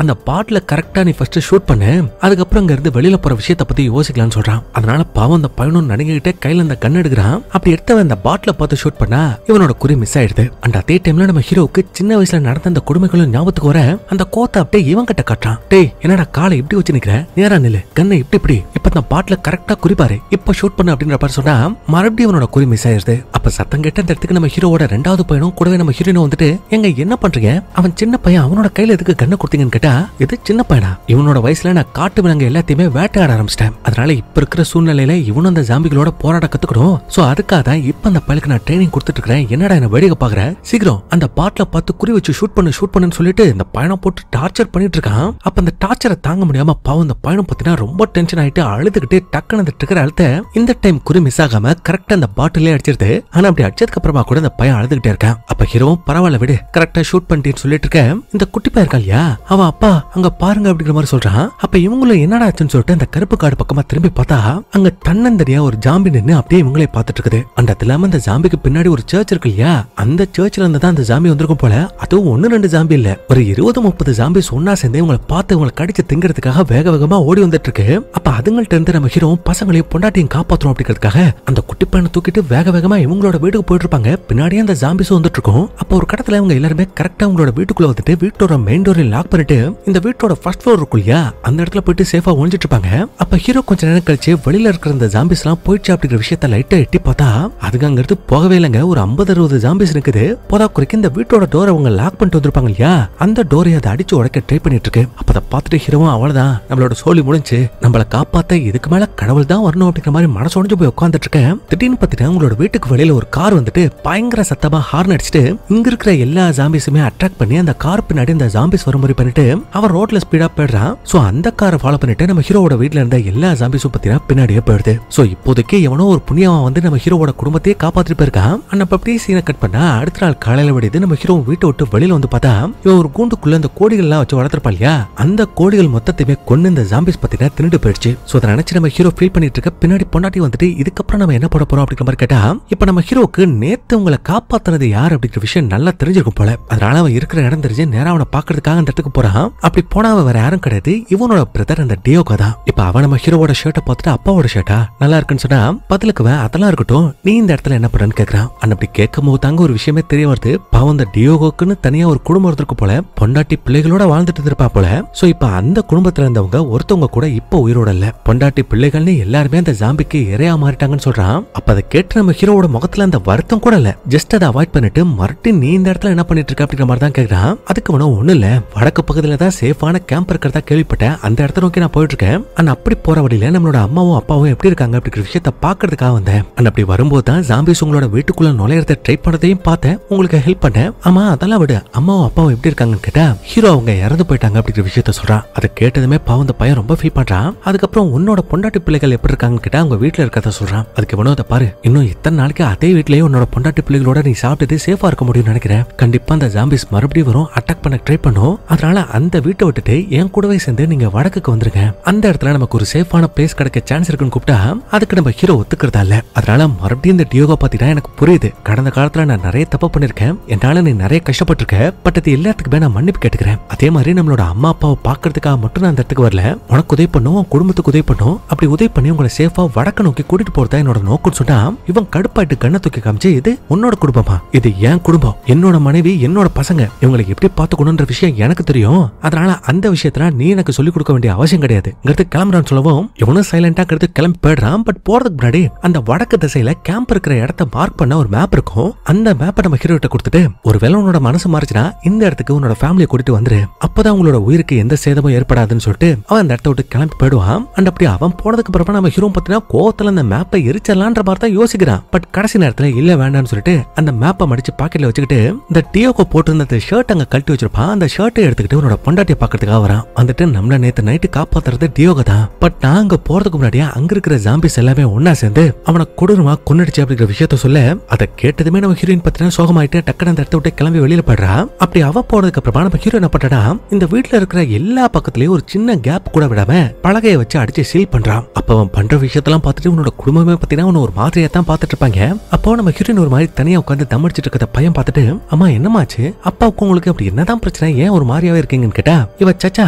Speaker 1: அந்த பாட்டில கரெக்டா நீ ஃபர்ஸ்ட் ஷூட் பண்ணு, அதுக்கப்புறம் அங்க இருந்து வெளியில போற விஷயத்தை பத்தி யோசிக்கலாம்னு சொல்றான். அதனால பாவம் அந்த பையனும் நடுங்கிட்டே கையில அந்த கண் எடுக்கிறான். அப்படி எடுத்தவன் அந்த பாட்டில பார்த்து ஷூட் பண்ணா இவனோட குறி மிஸ் ஆயிடுது. அண்ட் அதே டைம்ல நம்ம ஹீரோவுக்கு சின்ன வயசுல நடந்த அந்த கொடுமைகளும் ஞாபகத்துக்கு வர அந்த கோத்தை அப்படியே இவன் கிட்ட காட்டுறான். டேய் என்னடா காலை இப்படி வச்சு நிக்கிற, நேரா நில்லு, கண்ணை இப்படி இப்ப அந்த பாட்டில கரெக்டா குறிப்பாரு, இப்ப ஷூட் பண்ணு அப்படின்ற மாதிரி சொன்னா மறுபடியும் இவனோட குறி மிஸ் ஆயிடுது. அப்ப சத்தம் கேட்ட அந்த இடத்துக்கு நம்ம ஹீரோவோட ரெண்டாவது பையனும் கூடவே நம்ம ஹீரோயினும் வந்துட்டு எங்க என்ன பண்றீங்க, அவன் சின்ன பையன் அவனோட கையில எதுக்கு கண்ணை கொடுத்தீங்கன்னு கேட்டா, இது சின்ன பையனா, இவனோட வயசுல நான் காட்டு விலங்கு எல்லாத்தையுமே வேட்டையாட ஆரம்பிச்சிட்டேன். அதனால இப்ப இருக்கிற சூழ்நிலையில இவனும் அந்த ஜாம்பிகளோட போராட கத்துக்கணும். சோ அதுக்காக தான் இப்ப அந்த பையனுக்கு நான் ட்ரைனிங் கொடுத்துட்டு இருக்கேன். என்னடா என்ன வேடிக்கை பாக்குற, சீக்கிரம் அந்த பாட்டில பார்த்து குறி வச்சு ஷூட் பண்ணுன்னு சொல்லிட்டு இந்த பையனை போட்டு டார்ச்சர் பண்ணிட்டு இருக்கான். அப்ப அந்த டார்ச்சரை தாங்க முடியாம பாவம் அந்த பையனை பத்தினா ரொம்ப டென்ஷன் ஆயிட்டு அழுதுகிட்டு டக்குன்னு அந்த ட்ரிகர் அழுத்த இந்த டைம் குறி மிஸ் ஆகாம கரெக்டா அந்த பாட்டிலே அடிச்சிருது. ஆனா அப்படி அடிச்சதுக்கு அப்புறமா கூட அந்த பையன் அழுதுகிட்டே இருக்கான். அப்ப ஹீரோவும் பரவாயில்ல விடு, கரெக்டா ஷூட் பண்ணிட்டேன்னு சொல்லிட்டு இருக்க இந்த குட்டி பையன் இருக்கா இல்லையா, அவன் அப்பா அங்க பாருங்க அப்படிங்கிற மாதிரி சொல்றான். அப்ப இவங்களும் என்னடா ஆச்சுன்னு சொல்லிட்டு அந்த கருப்பு காடு பக்கமா திரும்பி பார்த்தா அங்க தன்னந்தனியா ஒரு ஜாம்பி நின்னு அப்படியே இவங்களே பார்த்துட்டு இருக்குது. அந்த இல்லாம அந்த ஜாம்பிக்கு பின்னாடி ஒரு சர்ச் இருக்கு இல்லையா, அந்த சர்ச்ல இருந்து தான் அந்த ஜாம்பி வந்திருக்கும் போல. அதுவும் 1-2 ஜாம்பி இல்ல, ஒரு 20-30 ஜாம்பி ஒன்னா சேர்ந்து இவங்களை பார்த்து இவங்களை கடிச்சு திங்கிறதுக்காக வேக வேகமா ஓடி வந்துட்டு இருக்கு. அப்ப அதுங்கள்ட்ட இருந்து நம்ம ஹீரோ பசங்களையும் பொண்டாட்டியும் காப்பாற்றணும் அப்படிங்கிறதுக்காக அந்த குட்டி பையனை தூக்கிட்டு வேக வேகமா இவங்களோட வீட்டுக்கு போயிட்டு இருப்பாங்க. பின்னாடியே அந்த ஜாம்பிஸும் வந்துட்டு இருக்கும். அப்ப ஒரு கடத்துல இவங்க எல்லாருமே கரெக்டா உங்களோட வீட்டுக்குள்ள வந்துட்டு வீட்டோட மெயின் டோரை லாக் பண்ணிட்டு இந்த வீட்டோட ஃபர்ஸ்ட் ஃப்ளோர் இருக்கும் இல்லையா, அந்த இடத்துல போயிட்டு சேஃபா ஒளிஞ்சிட்டு இருப்பாங்க. அப்ப ஹீரோ கொஞ்ச நேரம் கழிச்சு வெளியில இருக்கிற அந்த ஜாம்பிஸ் எல்லாம் போயிடுச்சு அப்படிங்கிற விஷயத்த லைட்டா எட்டி பார்த்தா அதுக்கு அங்க இருந்து போகவே இல்லைங்க. ஒரு 50-60 ஜாம்பிஸ் இருக்குது. போதாக்குறைக்கு இந்த வீட்டோட டோரை அவங்க லாக் பண்ணிட்டு வந்திருப்பாங்க இல்லையா, அந்த டோரை அதை அடிச்சு உடைக்க ட்ரை பண்ணிட்டு இருக்கு. அப்ப அதை பார்த்துட்டு ஹீரோவும் அவ்வளவுதான் நம்மளோட சோலி முடிஞ்சு, நம்மள காப்பாத்த இதுக்கு மேல கடவுள் தான் வரணும் அப்படிங்கிற மாதிரி மனசு உடைஞ்சு போய் உட்காந்துட்டு இருக்கேன். திடீர்னு பார்த்துட்டு அவங்களோட வீட்டுக்கு வெளியில ஒரு கார் வந்துட்டு பயங்கர சத்தமா ஹார்ன் அடிச்சுட்டு இங்க இருக்கிற எல்லா ஜாம்பிஸுமே அட்ராக்ட் பண்ணி அந்த கார் பின்னாடி இந்த ஜாம்பிஸ் வர மாதிரி பண்ணிட்டு அவன் ரோட்ல ஸ்பீடா போயிடுறான். சோ அந்த காரை ஃபாலோ பண்ணிட்டு நம்ம ஹீரோவோட வீட்டுல இருந்த எல்லா ஜாம்பிஸும் பத்தினா பின்னாடியே போயிடுது. சோ இப்போதைக்கு எவனோ ஒரு புண்ணியவன் வந்து நம்ம ஹீரோவோட குடும்பத்தையே காப்பாத்திட்டு போயிருக்கான். அண்ணப்ப அப்படியே சீனை கட் பண்ணா அடுத்த நாள் காலையில விடுது. நம்ம ஹீரோ வீட்டை விட்டு வெளியில வந்து பார்த்தா இவன் ஒரு கூண்டுக்குள்ள அந்த கோடிகள் எல்லாம் வச்சு வளர்த்திருப்பா இல்லையா, அந்த கோடிகள் மொத்தத்தையுமே கொண்டு இந்த ஜாம்பிஸ் பத்தினா தின்னுட்டு போயிடுச்சு. சோ அதை நினைச்சு நம்ம ஹீரோ ஃபீல் பண்ணிட்டு இருக்க பின்னாடி பொண்டாட்டி வந்துட்டு இதுக்கப்புறம் நம்ம என்ன பண்ண போறோம் அப்படிங்கிற மாதிரி கேட்டா, இப்ப நம்ம ஹீரோக்கு நேத்து உங்களை காப்பாத்துறது யார் அப்படிங்கிற விஷயம் நல்லா தெரிஞ்சிருக்கும் போல. அதனால அவன் இருக்கிற இடம் தெரிஞ்சு நேரா அவனை பாக்குறதுக்காக அந்த இடத்துக்கு போறான். அப்படி போனா அவன் வேற யாரும் கிடையாது, இவனோட பிரதர் அந்த டியோகோ தான். இப்ப அவன் நம்ம ஹீரோவோட ஷர்ட்டை பார்த்துட்டு அப்பாவோட ஷர்ட்டா நல்லா இருக்குன்னு சொன்னா பதிலுக்கு அதெல்லாம் இருக்கட்டும், நீ இந்த இடத்துல என்ன பண்றன்னு கேக்குறான். அப்படி கேட்கும் போது தாங்க ஒரு விஷயமே தெரிய வருது. பாவம் அந்த டியோகோக்குன்னு தனியா ஒரு குடும்பம் இருந்திருக்கு போல, பொண்டாட்டி பிள்ளைகளோட வாழ்ந்துட்டு இருப்பா போல. சோ இப்ப அந்த குடும்பத்துல இருந்தவங்க ஒருத்தவங்க கூட இப்ப உயிரோட இல்ல, பொண்டாட்டி பிள்ளைகள்னு எல்லாருமே அந்த ஜாம்பிக்கு இரையா மாறிட்டாங்கன்னு சொல்றான். அப்ப அதை கேட்டு நம்ம ஹீரோவோட முகத்துல அந்த வருத்தம் கூட இல்ல, ஜஸ்ட் அதை அவாய்ட் பண்ணிட்டு மறுபடியும் நீ இந்த இடத்துல என்ன பண்ணிட்டு இருக்க அப்படிங்கிற மாதிரி தான் கேக்குறான். அதுக்கு அவனும் ஒண்ணு இல்ல, வடக்கு பக்கத்துல தான் சேஃபான கேம்ப் இருக்கிறதா கேள்விப்பட்டேன், அந்த இடத்த நோக்கி நான் போயிட்டு இருக்கேன். ஆனா அப்படி போற வழியில நம்மளோட அம்மாவும் அப்பாவும் எப்படி இருக்காங்க அப்படிங்கிற விஷயத்த பாக்குறதுக்காக வந்தேன். அப்படி வரும்போது தான் ஜாம்பிஸ் உங்களோட வீட்டுக்குள்ள நுழையறத ட்ரை பண்ணதையும் பார்த்தேன், உங்களுக்கு ஹெல்ப் பண்ணேன். ஆமா அதெல்லாம் விட அம்மாவும் அப்பாவும் எப்படி இருக்காங்கன்னு கேட்டா ஹீரோ அவங்க இறந்து போயிட்டாங்க அப்படிங்கிற விஷயத்த சொல்றான். அதை கேட்டதுமே பாவம் அந்த பையன் ரொம்ப ஃபீல் பண்றான். அதுக்கப்புறம் உன்னோட பொண்டாட்டி பிள்ளைகள் எப்படி இருக்காங்கன்னு கேட்டா அவங்க வீட்டுல இருக்கிறத சொல்றான். அதுக்கு வினோத பாரு, இன்னும் இத்தனை நாளைக்கு அதே வீட்லயே உன்னோட பொண்டாட்டி பிள்ளைகளோட நீ சாப்பிட்டு சேஃபா இருக்க முடியும்னு நினைக்கிறேன். கண்டிப்பா அந்த ஜாம்பிஸ் மறுபடியும் வரும், அட்டாக் பண்ண ட்ரை பண்ணும். அதனால அந்த வீட்டை விட்டுட்டு என் கூடவே சேர்ந்து நீங்க வடக்குக்கு வந்துருங்க, அந்த இடத்துல நமக்கு ஒரு சேஃபான பிளேஸ் கிடைக்க சான்ஸ் இருக்குன்னு கூப்பிட்டா அதுக்கு நம்ம ஹீரோ ஒத்துக்கிறதா இல்ல. அதனால மறுபடியும் இந்த டியோகோ பாத்தீங்கன்னா எனக்கு புரியுது, கடந்த காலத்துல நான் நிறைய தப்பு பண்ணிருக்கேன், என்னால நீ நிறைய கஷ்டப்பட்டிருக்க, பட் அது எல்லாத்துக்குமே நான் மன்னிப்பு கேட்டுக்கிறேன். அதே மாதிரி நம்மளோட அம்மா அப்பாவை பாக்குறதுக்காக மட்டும் நான் அந்த இடத்துக்கு வரல, உனக்கு உதவி பண்ணும், உன் குடும்பத்துக்கு உதவி பண்ணும், அப்படி உதவி பண்ணி உங்களை சேஃபா வடக்கு நோக்கி கூட்டிட்டு போறதா என்னோட நோக்கம் சொன்னா இவன் கடுப்பாயிட்டு கண்ணை தூக்கி காமிச்சு, இது உன்னோட குடும்பமா, இது என் குடும்பம், என்னோட மனைவி, என்னோட பசங்க, இவங்களை எப்படி பாத்துக்கணும்ன்ற விஷயம் எனக்கு தெரியும், அதனால அந்த விஷயத்துல நீ எனக்கு சொல்லிக் கொடுக்க வேண்டிய அவசியம் கிடையாது கிளம்புறான்னு சொல்லவும் இவனும் சைலண்டா கிளம்பி போயிடுறான். பட் போறதுக்கு முன்னாடி அந்த வடக்கு திசையில கேம்ப் இருக்கிற இடத்த மார்க் பண்ண ஒரு மேப் இருக்கும், அந்த மேப்பை நம்ம ஹீரோ கிட்ட கொடுத்துட்டு ஒருவேளை உன்னோட மனசு மாறிச்சுனா இந்த இடத்துக்கு உன்னோட ஃபேமிலியை கூட்டிட்டு வந்துரு, அப்பதான் உங்களோட உயிருக்கு எந்த சேதமும் ஏற்படாதுன்னு சொல்லிட்டு அவன் அந்த இடத்த விட்டு கிளம்பி போயிடுவான். அண்ட் அப்படி அவன் போனதுக்கு அப்புறமா நம்ம ஹீரோ பாத்தீங்கன்னா கோவத்துல அந்த மேப்பை எரிச்சலான்ற மாதிரி தான் யோசிக்கிறான். பட் கடைசி நேரத்துல இல்ல வேண்டாம்னு சொல்லிட்டு அந்த மேப்பை மடிச்சு பாக்கெட்ல வச்சுக்கிட்டு இந்த டியோகோ போட்டு ஷர்ட் அங்க கழட்டி வச்சிருப்பான், அந்த ஷர்ட்டை எடுத்துக்கிட்டு உன்னோட பொண்டாட்டியை பாக்கிறதுக்காக வரான். வந்துட்டு நம்மள நேத்து நைட்டு காப்பாத்துறது டியோகோ தான். பட் நான் அங்க போறதுக்கு முன்னாடியே அங்க இருக்கிற ஜாம்பிஸ் எல்லாமே ஒன்னா சேர்ந்து அவனை கொடூரமா கொன்னுடுச்சு அப்படிங்கிற விஷயத்த சொல்ல அதை கேட்டதுமே நம்ம ஹீரோயின் பத்தினா சோகமாயிட்டு டக்குனு அந்த இடத்த விட்டு கிளம்பி வெளியில போயிடுறா. அப்படி அவ போனதுக்கு அப்புறமா நம்ம ஹீரோ என்ன பண்றா, இந்த வீட்டுல இருக்கிற எல்லா பக்கத்துலயும் ஒரு சின்ன கேப் கூட விடாம பலகையை வச்சு அடிச்சு சீல் பண்றான். அப்ப அவன் பண்ற விஷயத்தெல்லாம் பார்த்துட்டு உன்னோட குடும்பமே பத்தினா உன்ன ஒரு மாதிரியா தான் பாத்துட்டு இருப்பாங்க. அப்போ நம்ம ஹீரோயின் ஒரு மாதிரி தனியா உட்காந்து தமடிச்சிட்டு இருக்கிற பையன் பார்த்துட்டு, அம்மா என்னமாச்சு, அப்பாவுக்கு உங்களுக்கு அப்படி என்னதான் பிரச்சனை, ஏன் ஒரு மாதிரியாவே இருக்கீங்கன்னு கேட்டா இவ சச்சா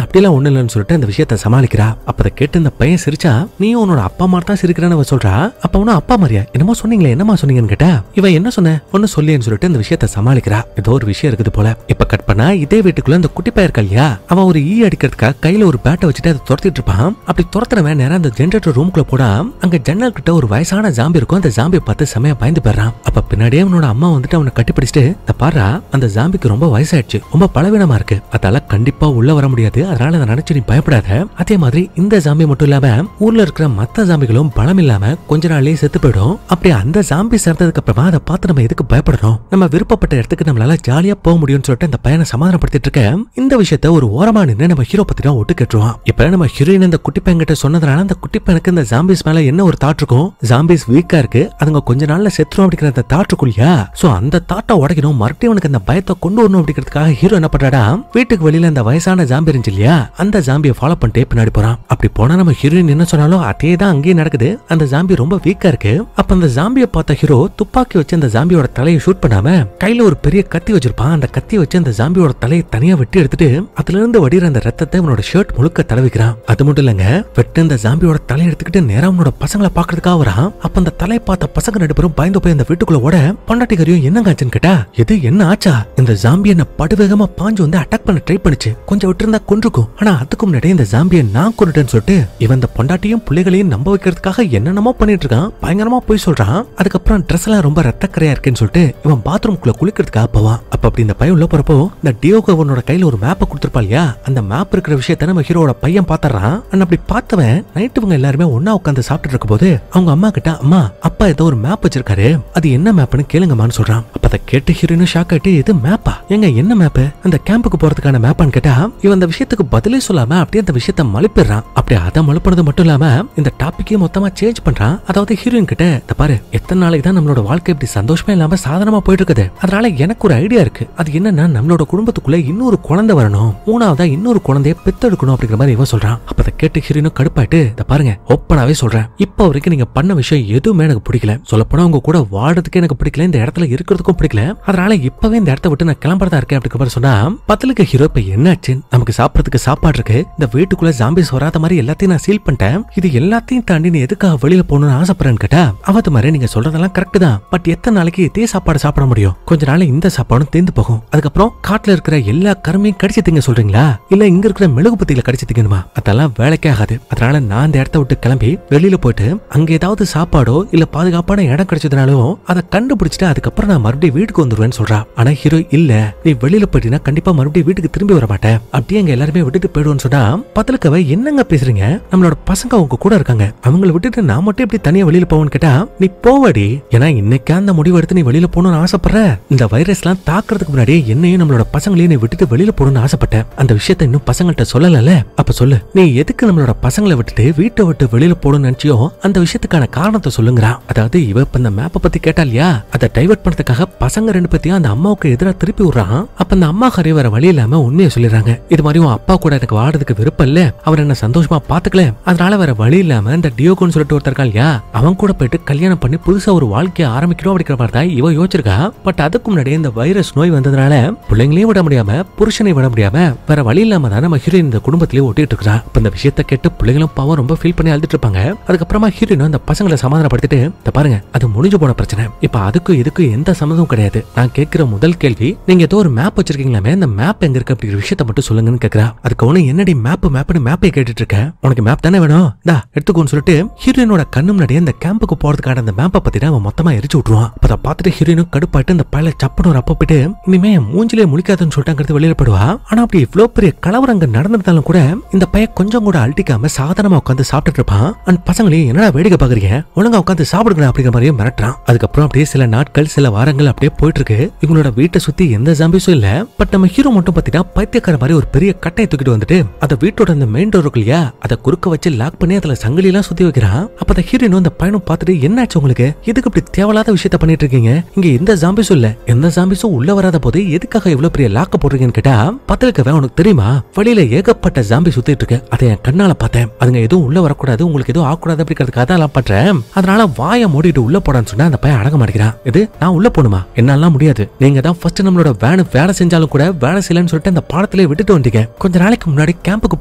Speaker 1: அப்படிலாம் ஒண்ணு இல்லைன்னு சொல்லிட்டு அந்த விஷயத்த சமாளிக்கிறா. அப்ப அதை கேட்டு இந்த பையன் சிரிச்சா, நீயும் உன்னோட அப்பா மாதிரி தான் சிரிக்கிறேன்னு அவ சொல்றா. அப்ப அவனும் அப்பா மாதிரியா, என்னமோ சொன்னீங்களே, என்னமா சொன்னீங்கன்னு கேட்டா இவ என்ன சொன்ன ஒன்னு சொல்லின்னு சொல்லிட்டு இந்த விஷயத்த சமாளிக்கிறா. ஏதோ ஒரு விஷயம் இருக்குது போல. இப்ப கட் பண்ணா இதே வீட்டுக்குள்ள இந்த குட்டி பையன் இருக்கா இல்லையா, அவன் ஒரு ஈ அடிக்கிறதுக்காக கையில ஒரு பேட்டை வச்சுட்டு அதை துரத்திட்டு இருப்பான். அப்படி துரத்துறவன் நேரம் அந்த ஜெனரேட்டர் ரூம்குள்ள போடா அங்க ஜன்னல் கிட்ட ஒரு வயசான ஜாம்பி இருக்கும், அந்த ஜாம்பியை பார்த்து செமையா பயந்து போயிடுறான். அப்ப பின்னாடியே அவனோட அம்மா வந்துட்டு அவனை கட்டிப்பிடிச்சிட்டு, இந்த பாரு அந்த ஜாம்பிக்கு ரொம்ப வயசாயிடுச்சு, ஆயிடுச்சு, ரொம்ப பலவீனமா இருக்கு, அதால கண்டிப்பா உள்ள வர முடியாது, அதனால அதை நினைச்சு நீ பயப்படாத. அதே மாதிரி இந்த ஜாம்பி மட்டும் இல்லாம ஊர்ல இருக்கிற மத்த ஜாம்பிகளும் பலம் இல்லாம கொஞ்ச நாள்லயே செத்து போயிடும். அப்படி அந்த ஜாம்பி சேர்ந்ததுக்கு அப்புறமா அதை பார்த்து நம்ம எதுக்கு பயப்படணும், நம்ம விருப்பப்பட்ட இடத்துக்கு நம்மளால ஜாலியா போக முடியும்னு சொல்லிட்டு அந்த பையனை சமாதானப்படுத்திட்டு இருக்க இந்த விஷயத்த ஒரு ஓரமா நின்று நம்ம ஹீரோ பத்தி தான் ஒட்டு கேட்டுருவான். இப்ப நம்ம ஹீரோயின் இந்த குட்டி பையன் கிட்ட சொன்னதுனால அந்த குட்டி பையனுக்கு இந்த ஜாம்பிஸ் மேல என்ன ஒரு தாட் இருக்கும், ஜாம்பிஸ் வீக்கா இருக்கு, அதுங்க கொஞ்ச நாள்ல செத்துரும் அப்படிங்கிற அந்த தாட் இருக்குல்லையா, சோ அந்த தாட்டை உடைக்கணும், மறுபடியும் அவனுக்கு அந்த பயத்தை கொண்டு வரணும் அப்படிங்கிறதுக்காக ஹீரோ என்ன பண்றாடா, வீட்டுக்கு வெளியில அந்த வயசான ஜாம்பி இருந்துச்சு இல்லையா, அந்த ஜாம்பியை ஃபாலோ பண்ணிட்டே பின்னாடி போறான். அப்படி போனா நம்ம ஹீரோயின் என்ன சொன்னாலும் அதே தான் அங்கேயே நடக்குது, அந்த ஜாம்பி ரொம்ப வீக்கா இருக்கு. அப்ப அந்த ஜாம்பியை பார்த்த ஹீரோ துப்பாக்கி வச்சு அந்த ஜாம்பியோட தலையை ஷூட் பண்ணாம கையில ஒரு பெரிய கத்தி வச்சிருப்பான். அந்த கத்தி வச்சு அந்த ஜாம்பியோட தலையை தனியா வெட்டி எடுத்துட்டு அதுல இருந்து வடிகிற அந்த ரத்தத்தை அவனோட ஷர்ட் முழுக்க தடவிக்கிறான். அது மட்டும் இல்லங்க, வெட்டு அந்த ஜாம்பியோட தலையை எடுத்துக்கிட்டு நேரா அவனோட பசங்களை பாக்குறதுக்காக வரான். அப்ப அந்த தலையை பார்த்த பசங்க 2 பேரும் பயந்து போய் அந்த வீட்டுக்குள்ள ஓட பொண்டாட்டிகரையும் என்னங்க ஆச்சுன்னு கேட்டா, இது என்ன ஆச்சா, இந்த ஜாம்பி என்ன படுவேகமா பாஞ்சு வந்து அட்டாக் பண்ண ட்ரை பண்ணுச்சு, கொஞ்சம் விட்டு இருந்தா கொன்றுக்கும், ஆனா அதுக்கு முன்னாடி இந்த ஜாம்பியை நான் கொன்னுட்டேன்னு சொல்லிட்டு இவன் இந்த பொண்டாட்டியும் பிள்ளைகளையும் நம்ப வைக்கிறதுக்காக என்னென்னமோ பண்ணிட்டு இருக்கான், பயங்கரமா போய் சொல்றான். அதுக்கப்புறம் ட்ரெஸ் எல்லாம் ரொம்ப ரத்தக்கரையா இருக்குன்னு சொல்லிட்டு இவன் பாத்ரூம்குள்ள குளிக்கிறதுக்காக போவான். அப்ப அப்படி இந்த பையன் உள்ள போறப்போ இந்த டியோகோ அவனோட கையில ஒரு மேப்பை கொடுத்திருப்பா இல்லையா, அந்த மேப் இருக்கிற விஷயத்த நம்ம ஹீரோட பையன் பாத்துறான். அப்படி பார்த்தவன் நைட்டு இவங்க எல்லாருமே ஒன்னா உட்காந்து சாப்பிட்டு இருக்கும் போது அவங்க அம்மா கிட்ட, அம்மா அப்பா ஏதோ ஒரு மேப் வச்சிருக்காரு, அது என்ன மேப்னு கேளுங்கம்மான்னு சொல்றான். அப்ப அதை கேட்டு ஹீரோயினும் ஷாக் ஆயிட்டு, இது மேப்பா, எங்க என்ன மேப், அந்த கேம்புக்கு போறதுக்கான மேப்பான்னு கேட்டா இவன் அந்த விஷயத்துக்கு பதிலே சொல்லாம அப்படியே அந்த விஷயத்த மழுப்பிடுறான். அப்படி அதை மழுப்புறது மட்டும் இல்லாம இந்த டாபிக்கே மொத்தமா சேஞ்ச் பண்றான். அதாவது ஹீரோயின் கிட்ட, இந்த பாரு எத்தனை நாளைக்கு தான் நம்மளோட வாழ்க்கை இப்படி சந்தோஷமே இல்லாம சாதாரணமா போயிட்டு இருக்குது, அதனால எனக்கு ஒரு ஐடியா இருக்கு, அது என்னன்னா நம்மளோட குடும்பத்துக்குள்ள இன்னொரு குழந்தை வரணும், 3ஆவதா இன்னொரு குழந்தைய பெத்தெடுக்கணும் அப்படிங்கிற மாதிரி இவன் சொல்றான். அப்ப அதை கேட்டு ஹீரோயினும் கடுப்பாயிட்டு, இந்த பாருங்க ஓப்பனாவே சொல்றேன், இப்ப வரைக்கும் நீங்க பண்ண விஷயம் எதுவுமே எனக்கு பிடிக்கல, சொல்லப்போனா உங்க கூட வாழறதுக்கே எனக்கு பிடிக்கல, இந்த இடத்துல இருக்கிறதுக்கும் பிடிக்கல, அதனால இப்பவே இந்த இடத்த விட்டு நான் கிளம்புறதா இருக்கேன் அப்படிங்கிற மாதிரி சொன்னா பத்தலுக்கு ஹீரோ, இப்ப என்னாச்சு, நமக்கு சாப்பிடறதுக்கு சாப்பாடு இருக்கு, இந்த வீட்டுக்குள்ள ஜாம்பிஸ் வராத மாதிரி எல்லாத்தையும் நான் சீல் பண்ணிட்டேன், இது எல்லாத்தையும் தாண்டி நீ எதுக்காக வெளியில போகணும்னு ஆசைப்படுறேன்னு கேட்டா, அவத்து மாதிரி நீங்க சொல்றதெல்லாம் கரெக்ட் தான், பட் எத்தனை நாளைக்கு இதே சாப்பாடு சாப்பிட முடியும், கொஞ்ச நாள் இந்த சாப்பாடும் தேர்ந்து போகும், அதுக்கப்புறம் காட்டுல இருக்கிற எல்லா கருமையும் கடிச்சு திங்க சொல்றீங்களா, இல்ல இங்க இருக்கிற மெழுகு பத்தியில கடிச்சு திங்கணுமா, அதெல்லாம் வேலைக்கே ஆகாது, அதனால நான் இந்த இடத்த விட்டு கிளம்பி வெளியில போயிட்டு அங்க ஏதாவது சாப்பாடோ இல்ல பாதுகாப்பான இடம் கிடைச்சதுனாலும் அதை கண்டுபிடிச்சிட்டு அதுக்கப்புறம் நான் மறுபடியும் வீட்டுக்கு வந்துருவேன்னு சொல்றா. ஆனா ஹீரோ, இல்ல நீ வெளியில போயிட்டீங்கன்னா கண்டிப்பா மறுபடியும் வீட்டுக்கு திரும்பி வர மாட்டேன், அப்படியே எங்க எல்லாருமே விட்டுட்டு போயிடுவோன்னு சொன்னா பத்தலுக்கவ, என்னங்க பேசுறீங்க, நம்மளோட பசங்க உங்க கூட இருக்காங்க, அவங்களை விட்டுட்டு நான் மட்டும் எப்படி தனியா வெளியில போவேன்னு கேட்டா, நீ போவடி, ஏன்னா இன்னைக்கு அந்த முடிவு எடுத்து நீ வெளியில போகணும்னு ஆசைப்படுற, இந்த வைரஸ் எல்லாம் தாக்குறதுக்கு முன்னாடி என்னையும் நம்மளோட பசங்களையும் நீ விட்டுட்டு வெளியில போகணும்னு ஆசைப்பட்டேன், அந்த விஷயத்த இன்னும் பசங்கள்ட்ட சொல்லல, அப்ப சொல்லு, நீ எதுக்கு நம்மளோட பசங்களை விட்டுட்டு வீட்டை விட்டு வெளியில போகணும்னு நினைச்சியோ அந்த விஷயத்துக்கான காரணத்தை சொல்லுங்கிறா. அதாவது இவ இப்ப இந்த மேப்பை பத்தி கேட்டா இல்லையா, அதை டைவர்ட் பண்ணதுக்காக பசங்க 2 பேத்தையும் அந்த அம்மாவுக்கு எதிராக திருப்பி விடுறான். அப்ப அந்த அம்மா கரை வர வழி இல்லாம உண்மையை சொல்லிடுறாங்க, இது மாதிரி உன் அப்பா கூட எனக்கு வாடுறதுக்கு விருப்பம் இல்ல, அவர் என்ன சந்தோஷமா பாத்துக்கல, அதனால வேற வழி இல்லாம இந்த டியோகோன்னு சொல்லிட்டு ஒருத்தர் இருக்கா இல்லையா, அவன் கூட போயிட்டு கல்யாணம் பண்ணி புதுசா ஒரு வாழ்க்கையை ஆரம்பிக்கணும் அப்படிங்கிற மாதிரி தான் இவ யோசிச்சிருக்கா. பட் அதுக்கு முன்னாடி இந்த வைரஸ் நோய் வந்ததுனால பிள்ளைங்களையும் விட முடியாம புருஷனை விட முடியாம வேற வழி இல்லாம தான் நம்ம ஹீரோயின் இந்த குடும்பத்திலேயே ஒட்டிட்டு இருக்கா. இப்ப இந்த விஷயத்த கேட்டு பிள்ளைங்களும் பாவம் ரொம்ப ஃபீல் பண்ணி அழுதுட்டு இருப்பாங்க. அதுக்கப்புறமா ஹீரோயின் அந்த பசங்களை சமாதானப்படுத்திட்டு, இந்த பாருங்க அது முடிஞ்சு போன பிரச்சனை, இப்ப அதுக்கும் இதுக்கும் எந்த சம்மந்தமும் கிடையாது, நான் கேட்கிற முதல் கேள்வி, நீங்க ஏதோ ஒரு மேப் வச்சிருக்கீங்களாமே, அந்த மேப் எங்க இருக்கு அப்படிங்கிற விஷயத்த மட்டும் சொல்லுங்கன்னு கேக்குறா. அதுக்கு ஒண்ணு, என்னடி மேப்னு மேப்பை கேட்டுட்டு இருக்க, உனக்கு மேப் தானே வேணும், டா எடுத்துக்கோன்னு சொல்லிட்டு ஹீரோயினோட கண்ணு முன்னாடி அந்த கேம்புக்கு போறதுக்கான அந்த மேப்பை பத்தி அவன் மொத்தமா எரிச்சு விட்டுருவான். அதை பார்த்துட்டு ஹீரோயினும் கடுப்பாயிட்டு அந்த பையல சப்பன ஒரு அப்ப போயிட்டு இனிமே மூஞ்சிலே முழிக்காதுன்னு சொல்லிட்டு வெளியில போடுவா. ஆனா அப்படி இவ்வளவு பெரிய கலவரங்க நடந்திருந்தாலும் கூட இந்த பையன் கொஞ்சம் கூட அழட்டிக்காம சாதாரணமா உட்காந்து சாப்பிட்டுட்டு இருப்பான். அந்த பசங்களையும் என்னடா வேடிக்கை பாக்குறீங்க, ஒழுங்கா உட்காந்து சாப்பிடுங்க அப்படிங்கிற மாதிரியே மிரட்டுறான். அதுக்கப்புறம் அப்படியே சில நாட்கள் சில வாரங்கள் அப்படியே போயிட்டு இருக்கு. இவங்களோட வீட்டை சுத்தி எந்த ஜாம்பிஸும் இல்ல. பட் நம்ம ஹீரோ மட்டும் பாத்தீங்கன்னா பைத்தியக்கார மாதிரி ஒரு பெரிய கட்டையை தூக்கிட்டு வந்துட்டு அதை வீட்டோட அந்த மெயின் டோர் இருக்கு இல்லையா, அதை குறுக்க வச்சு லாக் பண்ணி அதுல சங்கிலி எல்லாம் சுத்தி வைக்கிறான். அப்ப அந்த ஹீரோனும் அந்த பையனும் பார்த்துட்டு, என்னாச்சு உங்களுக்கு, எதுக்கு இப்படி தேவையில்லாத விஷயத்த பண்ணிட்டு இருக்கீங்க, இங்க எந்த ஜாம்பிஸும் இல்ல, எந்த ஜாம்பிஸும் உள்ள வராத போது எதுக்காக இவ்வளவு பெரிய லாக்க போடுறீங்கன்னு கேட்டா, பத்திரிக்கவே உனக்கு தெரியுமா, வழியில ஏகப்பட்ட ஜாம்பி சுத்திட்டு இருக்கு, அதை என் கண்ணால பார்த்தேன், அதுங்க எதுவும் உள்ள வரக்கூடாது, உங்களுக்கு எதுவும் ஆகக்கூடாது அப்படிங்கிறதுக்காக தான் எல்லாம் பண்றேன், அதனால வாயை மூடிட்டு உள்ள போடான்னு சொன்னா அந்த பையன் அடங்க மாட்டேங்கிறான். இது நான் உள்ள போணுமா, என்னாலாம் முடியாது, நீங்க தான் ஃபர்ஸ்ட் நம்மளோட வேன் வேலை செஞ்சாலும் கூட வேலை செய்யலன்னு சொல்லிட்டு அந்த பாடத்திலே விட்டுட்டு வந்தீங்க, கொஞ்ச நாளைக்கு முன்னாடி கேம்புக்கு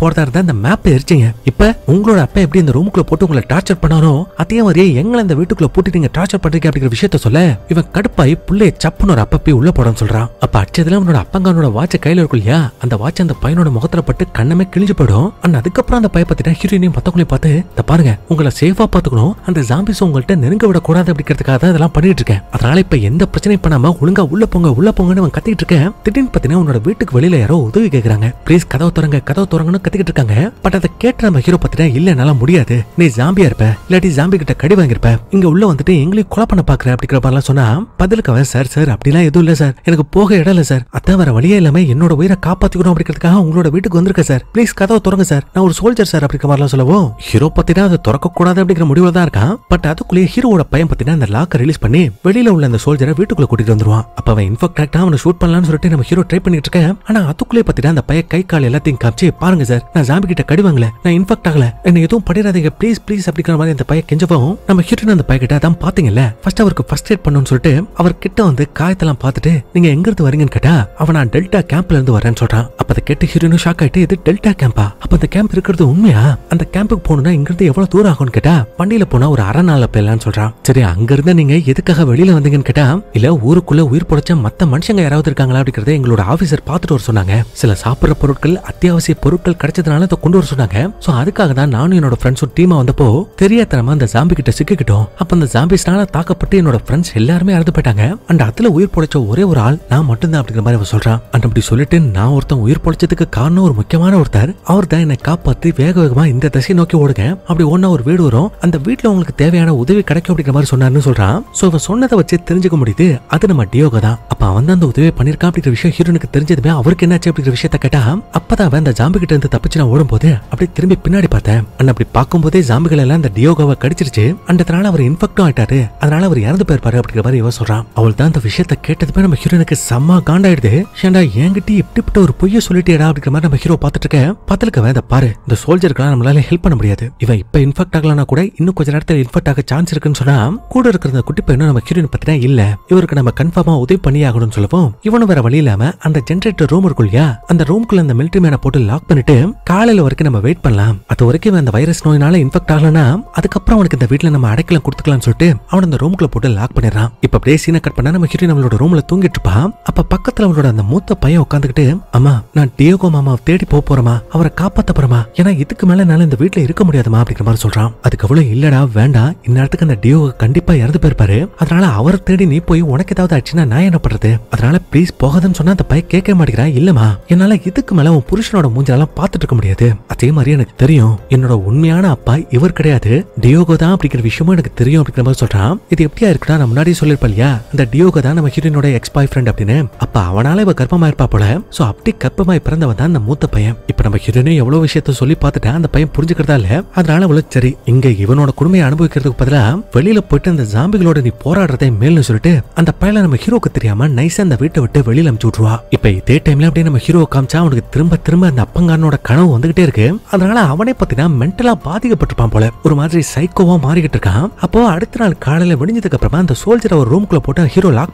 Speaker 1: போறதா இருந்தா அந்த மேப் எரிச்சிங்க, இப்ப உங்களோட அப்பா எப்படி இந்த ரூமுக்குள்ள போட்டு உங்களை டார்ச்சர் பண்ணாரோ அதே மாதிரியே எங்களை இந்த வீட்டுக்குள்ள போட்டு நீங்க டார்ச்சர் பண்றீங்க அப்படிங்கிற விஷயத்த சொல்ல இவன் கடுப்பாய் புள்ளைய சப்புன்னு ஒரு அப்பப்பி உள்ள போடான்னு சொல்றான். அப்ப அச்சதுல அவனோட அப்பங்கானோட வாட்ச கையில இருக்கும் இல்லையா, அந்த வாட்ச் அந்த பையனோட முகத்துல பட்டு கண்ணமே கிழிஞ்சு போயிடும். அதுக்கப்புறம் அந்த பைய பத்தினா ஹீரோயினையும் மத்தவங்களையும் பார்த்து, இந்த பாருங்க உங்களை சேஃபா பாத்துக்கணும், அந்த ஜாம்பிஸ் உங்கள்கிட்ட நெருங்க விட கூடாது அப்படிங்கிறதுக்காக தான் இதெல்லாம் பண்ணிட்டு இருக்கேன், அதனால இப்ப எந்த பிரச்சனையும் பண்ணாம ஒழுங்கா உள்ள போங்கன்னு அவன் கத்திட்டு இருக்கேன். திடீர்னு பாத்தீங்கன்னா உன்னோட வீட்டுக்கு வெளியில யாரோ உதவி கேக்குறாங்க, ப்ளீஸ் கதவு திறங்கன்னு கத்திக்கிட்டு இருக்காங்க. பட் அதை கேட்டு நம்ம ஹீரோ பாத்தீங்கன்னா இல்ல என்னால முடியாது, நீ ஜாம்பியா இருப்ப, இல்லாட்டி ஜாம்பி கிட்ட கடி வாங்கிருப்ப, இங்க உள்ள வந்துட்டு எங்களையும் கொலை பண்ண பாக்குற அப்படிங்கிற மாதிரிலாம் சொன்னா பதிலுக்கு அவன் சார் அப்படிலாம் எதுவும் இல்ல சார், எனக்கு போக இடம் இல்ல சார், அதான் வேற வழியே இல்லாம என்னோட உயிரை காப்பாத்திக்கணும் அப்படிங்கிறதுக்காக உங்களோட வீட்டுக்கு வந்திருக்க சார், ப்ளீஸ் கதவை திறங்க சார், நான் ஒரு சோல்ஜர் சார் அப்படிங்கிற மாதிரிலாம் சொல்லவும் ஹீரோ பாத்தீங்கன்னா அதை திறக்க கூடாது அப்படிங்கிற முடிவுல தான் இருக்கான். பட் அதுக்குள்ளேயே ஹீரோட பையன் பாத்தீங்கன்னா அந்த லாக்கை ரிலீஸ் பண்ணி வெளியில உள்ள அந்த சோல்ஜரை வீட்டுக்குள்ள கூட்டிட்டு வந்துருவான். அப்ப அவன் இன்ஃபெக்ட் ஆக்டா அவனை ஷூட் பண்ணலாம்னு சொல்லிட்டு நம்ம ஹீரோ ட்ரை பண்ணிட்டு இருக்கேன். ஆனா அதுக்குள்ளே பாத்தீங்கன்னா அந்த பையன் கை கால் எல்லாத்தையும் காமிச்சு, பாருங்க சார் நான் ஜாம்பி கிட்ட கடி வாங்கல, நான் இன்ஃபெக்ட் ஆகல, என்ன எதுவும் பண்ணிடாதீங்க ப்ளீஸ் அப்படிங்கிற மாதிரி அந்த பையன் கெஞ்சவும் நம்ம ஹீரோயின் அந்த பையன் கிட்ட அதான் பாத்தீங்கல்ல ஃபர்ஸ்ட் அவருக்கு ஃபர்ஸ்ட் எய்ட் பண்ணணும்னு சொல்லிட்டு அவர் கிட்ட வந்து காயத்தெல்லாம் பார்த்துட்டு நீங்க எங்க இருந்து வரீங்கன்னு கேட்டா அவன் நான் டெல்டா கேம்ப்ல இருந்து வரேன்னு சொல்றான். அப்ப அதை கேட்டு ஹீரோயினும் ஷாக் ஆயிட்டு இது டெல்டா கேம்பா, அப்ப அந்த கேம்ப் இருக்கிறது உண்மையா, அந்த கேம்புக்கு போகணும்னா இங்க இருந்து எவ்வளவு தூரம் ஆகும்னு கேட்டா வண்டியில போனா ஒரு அரை நாள்ல போயிடலாம்னு சொல்றான். சரி அங்க இருந்து நீங்க எதுக்காக வெளியில வந்தீங்கன்னு கேட்டா இல்ல ஊருக்குள்ள உயிர் பொழைச்ச மத்த மனுஷங்க யாராவது இருக்காங்களா அப்படிங்கறத எங்களோட ஆபீசர் பாத்துட்டு வர சொன்னாங்க, சில சாப்பிடுற பொருட்கள் அத்தியாவசிய பொருட்கள் கிடைச்சதுனால அதை கொண்டு வர சொன்னாங்க, சோ அதுக்காக தான் நானும் என்னோட ஃப்ரெண்ட்ஸும் டீமா வந்தப்போ தெரியாதனமா அந்த ஜாம்பி கிட்ட சிக்கிக்கிட்டோம், அப்ப அந்த ஜாம்பிஸ்னால தாக்கப்பட்டு என்னோட ஃப்ரெண்ட்ஸ் எல்லாருமே இறந்து போயிட்டாங்க, அண்ட் அதுல உயிர் பொழைச்ச ஒரே ஒரு ஆள் நான் மட்டும்தான் அப்படிங்கிற மாதிரி அவன் சொல்றான். அண்ட் அப்படி சொல்லிட்டு நான் ஒருத்தன் உயிர் பொழைச்சதுக்கு காரணம் ஒரு முக்கியமான ஒருத்தர், அவர் தான் என்னை காப்பாத்தி வேக வேகமா இந்த திசை நோக்கி ஓடுங்க, அப்படி ஒன்னா ஒரு வீடு வரும், அந்த வீட்டுல உங்களுக்கு தேவையான உதவி கிடைக்கும் அப்படிங்கிற மாதிரி சொன்னாருன்னு சொல்றான். சோ இவன் சொன்னதை வச்சு தெரிஞ்சுக்க முடியுது அது நம்ம டியோகோ தான். அப்ப அவன் தான் அந்த உதவியை பண்ணிருக்கான் அப்படிங்கிற விஷயம் ஹீரோனுக்கு தெரிஞ்சதுமே அவருக்கு என்னாச்சு அப்படிங்கிற விஷயத்த கேட்டா அப்பதான் அவன் அந்த ஜாம்பி கிட்ட இருந்து தப்பிச்சு நான் ஓடும்போது அப்படி திரும்பி பின்னாடி பார்த்தேன், அண்ட் அப்படி பார்க்கும்போதே ஜாம்பிகள் எல்லாம் அந்த டியோகோவை கடிச்சிருச்சு, அண்ட் அதனால அவர் இன்ஃபெக்டும் ஆயிட்டாரு, அதனால அவர் இறந்து போயிருப்பாரு அப்படிங்கிற மாதிரி இவன் சொல்றான். அவள் தான் அந்த விஷயத்த கேட்டதுமே நம்ம ஹீரோனுக்கு செம்ம காண்டாயிடுது, ஏன்டா என்கிட்ட இப்படிப்பட்ட ஒரு பொய்ய சொல்லிட்டேடா அப்படிங்கிற மாதிரி நம்ம ஹீரோ பாத்துட்டு இருக்கேன். பத்தலுக்கு அவன் பாரு இந்த சோல்ஜருக்கெல்லாம் நம்மளால ஹெல்ப் பண்ண முடியாது, இவன் இப்ப இன்ஃபெக்ட் ஆகலன்னா கூட இன்னும் கொஞ்ச நேரத்தில் இன்ஃபெக்ட் ஆக சான்ஸ் இருக்குன்னு சொன்னா கூட இருக்கிற அந்த குட்டி பையனும் நம்ம ஹீரோயின் பத்தினா இல்ல இவருக்கு நம்ம கன்ஃபார்மா உதவி பண்ணி ஆகணும்னு சொல்லவும் இவனும் வேற வழி இல்லாம அந்த ஜெனரேட்டர் ரூம் இருக்குல்லையா அந்த ரூம்குள்ள அந்த மிலிட்டரி மேனை போட்டு லாக் பண்ணிட்டு காலையில வரைக்கும் நம்ம வெயிட் பண்ணலாம், அது வரைக்கும் அந்த வைரஸ் நோயினால இன்ஃபெக்ட் ஆகலன்னா அதுக்கப்புறம் அவனுக்கு இந்த வீட்டுல நம்ம அடைக்கலாம் கொடுத்துக்கலாம்னு சொல்லிட்டு அவன் அந்த ரூம்குள்ள போட்டு லாக் பண்ணிடுறான். இப்ப அப்படியே சீனை கட் பண்ணா நம்ம ஹீரோயின் நம்மளோட ரூம்ல தூங்கிட்டு இருப்பான். அப்ப பக்கத்துல அவளோட அந்த மூத்த பையன் உட்காந்துக்கிட்டு அம்மா நான் டியோகோ மாமாவை தேடி போறமா, அவரை காப்பாத்த போறமா, ஏன்னா இதுக்கு மேல என்னால இந்த வீட்டுல இருக்க முடியாதுமா அப்படிங்கிற மாதிரி சொல்றான். அதுக்கு அவ்வளவு இல்லடா வேண்டாம், இந்நேரத்துக்கு அந்த டியோகோ கண்டிப்பா இறந்து போயிருப்பாரு, அதனால அவரை தேடி நீ போய் உனக்கு ஏதாவது ஆச்சுன்னா நான் என்ன பண்றது, அதனால ப்ளீஸ் போகாதுன்னு சொன்னா அந்த பையன் கேட்க மாட்டேங்கிறான். இல்லமா என்னால இதுக்கு மேல உன் புருஷனோட மூஞ்செல்லாம் பாத்துட்டு இருக்க முடியாது, அதே மாதிரி எனக்கு தெரியும் என்னோட உண்மையான அப்பா இவர் கிடையாது டியோகோ தான் அப்படிங்கிற விஷயமும் எனக்கு தெரியும் அப்படிங்கிற மாதிரி சொல்றான். இது எப்படியா இருக்குன்னா நான் முன்னாடி சொல்லிருப்பா இல்லையா இந்த டியோகோ தான் நம்ம ஹீரோயினோட எக்ஸ் பாய் ஃப்ரெண்ட் அப்படின்னு, அப்ப அவனால இவ கர்ப்பமா இருப்பா போல, சோ அப்படி கர்ப்பமாய் பிறந்தவன் தான் அந்த மூத்த பையன். இப்ப நம்ம ஹீரோயினும் எவ்வளவு விஷயத்த சொல்லி பார்த்துட்டா அந்த பையன் புரிஞ்சுக்கிறதா இல்ல, அதனால அவ்வளவு சரி இங்க இவனோட குடுமையை அனுபவிக்கிறதுக்கு பதிலா வெளியில போயிட்டு அந்த ஜாம்பிகளோட நீ போராடுறதை மேல்னு சொல்லிட்டு அந்த பையல நம்ம ஹீரோக்கு தெரியாம நைஸா அந்த வீட்டை விட்டு வெளியில அனுப்பிச்சு விட்டுருவா. இப்ப இதே டைம்ல அப்படியே நம்ம ஹீரோ காமிச்சா அவனுக்கு திரும்ப அந்த அப்பங்காரனோட கனவு வந்துகிட்டே இருக்கு, அதனால அவனே பாத்தீங்கன்னா மென்டலா பாதிக்கப்பட்டிருப்பான் போல, ஒரு மாதிரி சைக்கோவா மாறிக்கிட்டு இருக்கான். அப்போ அடுத்த நாள் காலையில விடிஞ்சதுக்கு அப்புறமா அந்த சோல்ஜரை ஒரு ரூம்குள்ள போட்டு ஹீரோ லாக்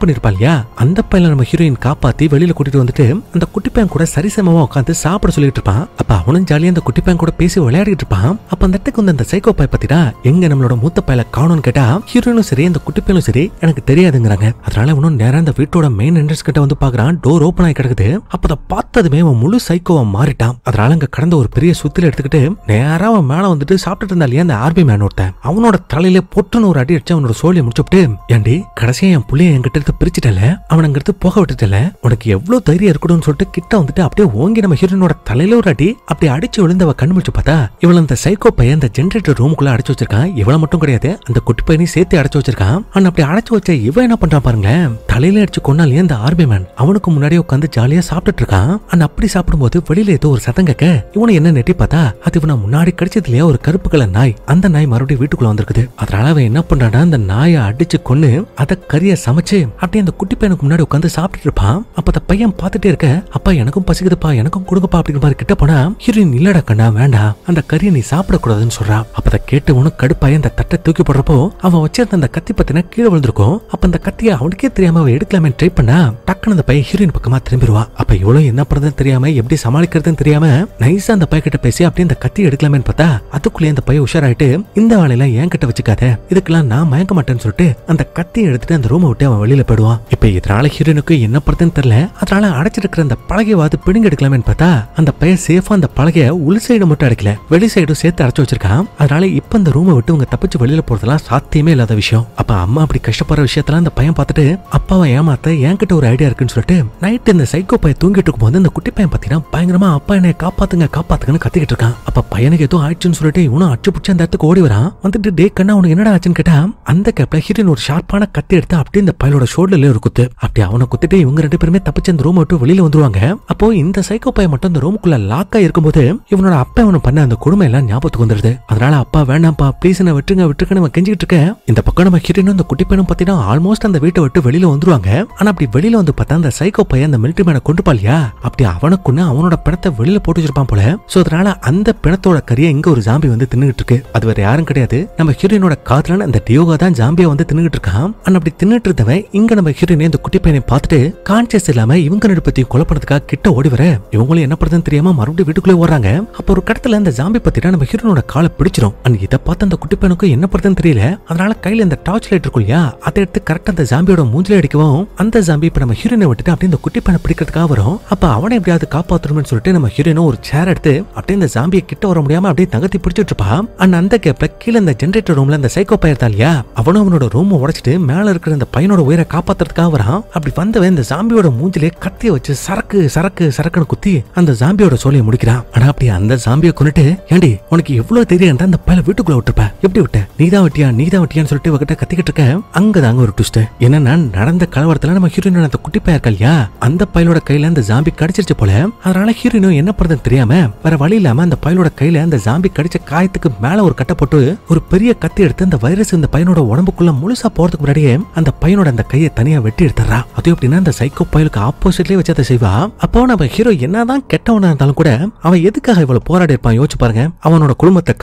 Speaker 1: பண்ணிருப்பா இல்லையா அந்த பையல நம்ம ஹீரோயின் காப்பாத்தி வெளியில கூட்டிட்டு வந்துட்டு அந்த குட்டி பையன் கூட சரிசமமா உட்காந்து சாப்பிட சொல்லிட்டு இருப்பான். அப்ப அவனும் ஜாலியா அந்த குட்டி பையன் கூட பேசி விளையாடிட்டு இருப்பான். அப்ப அந்த இடத்துக்கு வந்து அந்த சைக்கோ பைய பத்தினா எங்க நம்மளோட மூத்த பையல காணோம்னு கேட்டா ஹீரோயினும் சரி அந்த குட்டி பையனும் சரி எனக்கு தெரியாதுங்கிறாங்க. அதனால இவனும் நேரா அந்த வீட்டோட மெயின் என்ட்ரன்ஸ் கிட்ட வந்து பாக்குறான், டோர் ஓபன் ஆகி கிடக்குது. அப்ப அதை பார்த்ததுமே அவன் முழு சைக்கோவா மாறிட்டான். அதனால அங்க கடந்த ஒரு பெரிய சுத்தில எடுத்துக்கிட்டு நேரா அவன் மேல வந்துட்டு சாப்பிட்டுட்டு இருந்தா இல்லையா அந்த ஆர்மி மேன் ஒருத்தன், அவனோட தலையில பொட்டுன்னு ஒரு அடி அடிச்சு அவனோட சோழியை முடிச்சுட்டு ஏண்டி கடைசியா என் புள்ளைய என்கிட்ட எடுத்து பிரிச்சுட்டல, அவன் அங்கிட்டு போக விட்டுட்டல, உனக்கு எவ்வளவு தைரியம் இருக்கணும்னு சொல்லிட்டு கிட்ட வந்துட்டு அப்படியே ஓங்கி நம்ம ஹீரோயினோட தலையில ஒரு அடி அப்படி அடிச்சு விழுந்தவ கண் முடிச்சு பார்த்தா இவள அந்த சைக்கோ பையன் அந்த ஜெனரேட்டர் ரூமுக்குள்ள அடைச்சு வச்சிருக்கான். இவள மட்டும் கிடையாது அந்த குட்டி பையனையும் சேர்த்து அடைச்சு வச்சிருக்கான். ஆனா அப்படி அடைச்சு வச்ச இவன் என்ன பண்றான் பாருங்களேன், தலையில அடிச்சு கொண்டாலே அந்த ஆர்மி மேன் அவனுக்கு முன்னாடி உட்காந்து ஜாலியா சாப்பிட்டுட்டு இருக்கான். ஆனா அப்படி சாப்பிடும்போது வெளியில ஏதோ ஒரு சத்தம் கேட்க இவனை என்ன நெட்டி பார்த்தா அது இவனை முன்னாடி கடிச்சது இல்லையா ஒரு கருப்பு கலர் நாய், அந்த நாய் மறுபடியும் வீட்டுக்குள்ள வந்திருக்குது. அதனால அவன் என்ன பண்றான்னா அந்த நாயை அடிச்சு கொன்னு அத கறிய சமைச்சு அப்படியே அந்த குட்டி பையனுக்கு முன்னாடி உட்காந்து சாப்பிட்டு இருப்பான். அப்ப அந்த பையன் பாத்துட்டே இருக்க அப்பா எனக்கும் பசிக்குதுப்பா எனக்கும் கொடுங்கப்பா அப்படிங்கிற மாதிரி கிட்ட போனா ஹீரோயின் இல்லடா கண்ணா வேண்டாம் அந்த கறியை நீ சாப்பிடக்கூடாதுன்னு சொல்றான். அப்ப அதை கேட்டு உனக்கு கடுப்பாய அந்த தட்டை தூக்கி போடுறப்போ அவன் வச்சிருந்த அந்த கத்தி பத்தினா கீழே விழுந்திருக்கும். அப்ப அந்த கத்தியை அவனுக்கே தெரியாம அவன் எடுக்கலாமே ட்ரை பண்ணா டக்குன்னு அந்த பையன் ஹீரோயின் பக்கமா திரும்பிடுவா. அப்ப இவ்வளவு என்ன பண்றதுன்னு தெரியாம எப்படி சமாளிக்கிறதுன்னு தெரியாம நைஸா அந்த பையன் கிட்ட பேசி அப்படியே அந்த கத்தி எடுக்கலாமே பார்த்தா அதுக்குள்ளே அந்த பையன் உஷாராயிட்டு இந்த வேலையெல்லாம் என் கிட்ட வச்சுக்காத இதுக்கெல்லாம் நான் மயக்க மாட்டேன்னு சொல்லிட்டு அந்த கத்தியை எடுத்துட்டு அந்த ரூமை விட்டு அவன் வெளியில போயிடுவான். இப்ப இதனால ஹீரோனுக்கு என்ன பண்றதுன்னு தெரியல, அதனால அடைச்சிருக்கிற அந்த பலகையாவது பிடுங்க எடுக்கலாமே பார்த்தா அந்த பையன் சேஃபா அந்த பலகைய உள் சைடு மட்டும் அடைக்கல வெளி சைடும் சேர்த்து அடைச்சு வச்சிருக்கான். அதனால இப்ப அந்த ரூமை விட்டு உங்க தப்பிச்சு வெளியில போறதெல்லாம் சாத்தியமே இல்லாத விஷயம். அப்ப அம்மா அப்படி கஷ்டப்படுற விஷயத்தெல்லாம் அந்த பையன் பார்த்துட்டு அப்பாவை ஏமாத்த என்கிட்ட ஒரு ஐடியா இருக்குன்னு சொல்லிட்டு சொல்லிட்டு நைட் இந்த சைக்கோ பையன் தூங்கிட்டு இருக்கும்போது இந்த குட்டி பையன் பாத்தீங்கன்னா பயங்கரமா அப்பா என்னை காப்பாத்துங்க காப்பாத்துங்கன்னு கத்திக்கிட்டு இருக்கான். அப்ப பையனுக்கு ஏதோ ஆயிடுச்சுன்னு சொல்லிட்டு இவனும் அடிச்சு புடிச்சு அந்த இடத்துக்கு ஓடி வரான். வந்துட்டு டே கண்ணா உனக்கு என்னடா ஆச்சுன்னு கேட்டா அந்த கேப்ல ஹீரோயின் ஒரு ஷார்ப்பான கத்தி எடுத்து அப்படியே இந்த பையனோட ஷோல்டர்ல ஒரு குத்து. அப்படி அவனை குத்திட்டு இவங்க 2 பேருமே தப்பிச்சு அந்த ரூம் விட்டு வெளியில வந்துருவாங்க. அப்போ இந்த சைக்கோ பையன் மட்டும் இந்த ரூமுக்குள்ள லாக்கா இருக்கும்போது இவனோட அப்பா இவனை பண்ண அந்த கொடுமை எல்லாம் ஞாபகத்துக்கு வந்துருது. அதனால அப்பா வேண்டாம்ப்பா ப்ளீஸ் என்ன விட்டுருங்கன்னு கெஞ்சிக்கிட்டு இருக்க. இந்த பக்கம் நம்ம ஹீரோயினும் இந்த குட்டி பையனும் பாத்தீங்கன்னா ஆல்மோஸ்ட் அந்த வீட்டை விட்டு வெளியில வந்துருவாங்க. ஆனா அப்படி வெளியில வந்து பார்த்தா அந்த சைக்கோ பையன் அந்த மிலிட்டரி மேனை கொண்டு பாலியா அப்படி அவனுக்குன்னு அவனோட பிணத்தை வெளியில போட்டு வச்சிருப்பான் போல. சோ அதனால அந்த பிணத்தோட கறியை இங்க ஒரு ஜாம்பி வந்து தின்னுட்டு இருக்கு. அது வேற யாரும் கிடையாது, நம்ம ஹீரோயினோட காதலன் அந்த டியோகா தான் ஜாம்பியா வந்து தின்னுட்டு இருக்கான். ஆனா அப்படி தின்னுட்டு இருந்தவன் இங்க நம்ம ஹீரோயினை இந்த குட்டி பையனை பார்த்துட்டு கான்சியஸ் இல்லாம இவங்க 2 பத்தியும் கொலை பண்ணதுக்காக கிட்ட ஓடி வர இவங்களும் என்ன பண்றதுன்னு தெரியாம மறுபடியும் வீட்டுக்குள்ளே ஓடுறாங்க. அப்ப ஒரு கடத்துல அந்த ஜாம்பி பத்தினா நம்ம ஹீரோனோட காலை பிடிச்சிரும். அண்ட் இதை பார்த்து அந்த குட்டி பையனுக்கு என்ன பண்றதுன்னு தெரியல. அதனால கையில இந்த டார்ச் லைட் இருக்கும் இல்லையா அதை எடுத்து கரெக்டா அந்த ஜாம்பியோட மூஞ்சில அடிக்கவும் அந்த ஜாம்பி இப்ப நம்ம ஹீரோயினை விட்டுட்டு அப்படியே இந்த குட்டி பையனை பிடிக்கிறதுக்காக வரும். அப்ப அவனை எப்படியாவது காப்பாற்றணும்னு சொல்லிட்டு நம்ம ஹீரோயினும் ஒரு சேர் எடுத்து அப்படியே இந்த ஜாம்பியை கிட்ட வர முடியாம அப்படியே தகத்தி பிடிச்சிட்டு இருப்பா. அண்ட் அந்த கேப்ல கீழே இந்த ஜெனரேட்டர் ரூம்ல அந்த சைக்கோ பையன் தான் இல்லையா அவனும் அவனோட ரூம் உடைச்சிட்டு மேல இருக்கிற இந்த பையனோட உயிரை காப்பாத்துறதுக்காக வரான். அப்படி வந்தவன் இந்த ஜாம்பியோட மூஞ்சிலே கத்திய வச்சு சரக்கு சரக்கு சரக்குன்னு குத்தி அந்த ஜாம்பியோட சோலையை முடிக்கிறான். ஆனா அப்படி அந்த ஜாம்பியை கொண்டுட்டு ஏண்டி உனக்கு எவ்வளவு தெரியும் அந்த பையனை வீட்டுக்குள்ள விட்டுருப்ப எப்படி விட்ட நீதான் வெட்டியான்னு சொல்லிட்டு இவகிட்ட கத்திக்கிட்டு இருக்க. அங்கதாங்க ஒரு ட்விஸ்ட் என்னன்னா நடந்த கலவரத்துல நம்ம ஹீரோயின் அந்த குட்டி பையன் இருக்கா இல்லையா அந்த பையனோட கையில அந்த ஜாம்பி கடிச்சிருச்சு போல. அதனால ஹீரோயினும் என்ன பண்றதுன்னு தெரியாம வேற வழி இல்லாம அந்த பையனோட கையில அந்த ஜாம்பி கடிச்ச காயத்துக்கு மேல ஒரு கட்டை போட்டு ஒரு பெரிய கத்தி எடுத்து அந்த வைரஸ் இந்த பையனோட உடம்புக்குள்ள முழுசா போறதுக்கு முன்னாடியே அந்த பையனோட அந்த கையை தனியா வெட்டி எடுத்துறா. அது எப்படின்னா அந்த சைக்கோ பயலுக்கு ஆப்போசிட்லயே வச்சு அதை செய்வா. அப்போ நம்ம ஹீரோ என்னதான் கெட்டவனா இருந்தாலும் கூட அவன் எதுக்காக இவ்வளவு போராடி இருப்பான் யோசிச்சு பாருங்க. அவனோட குடும்பத்தை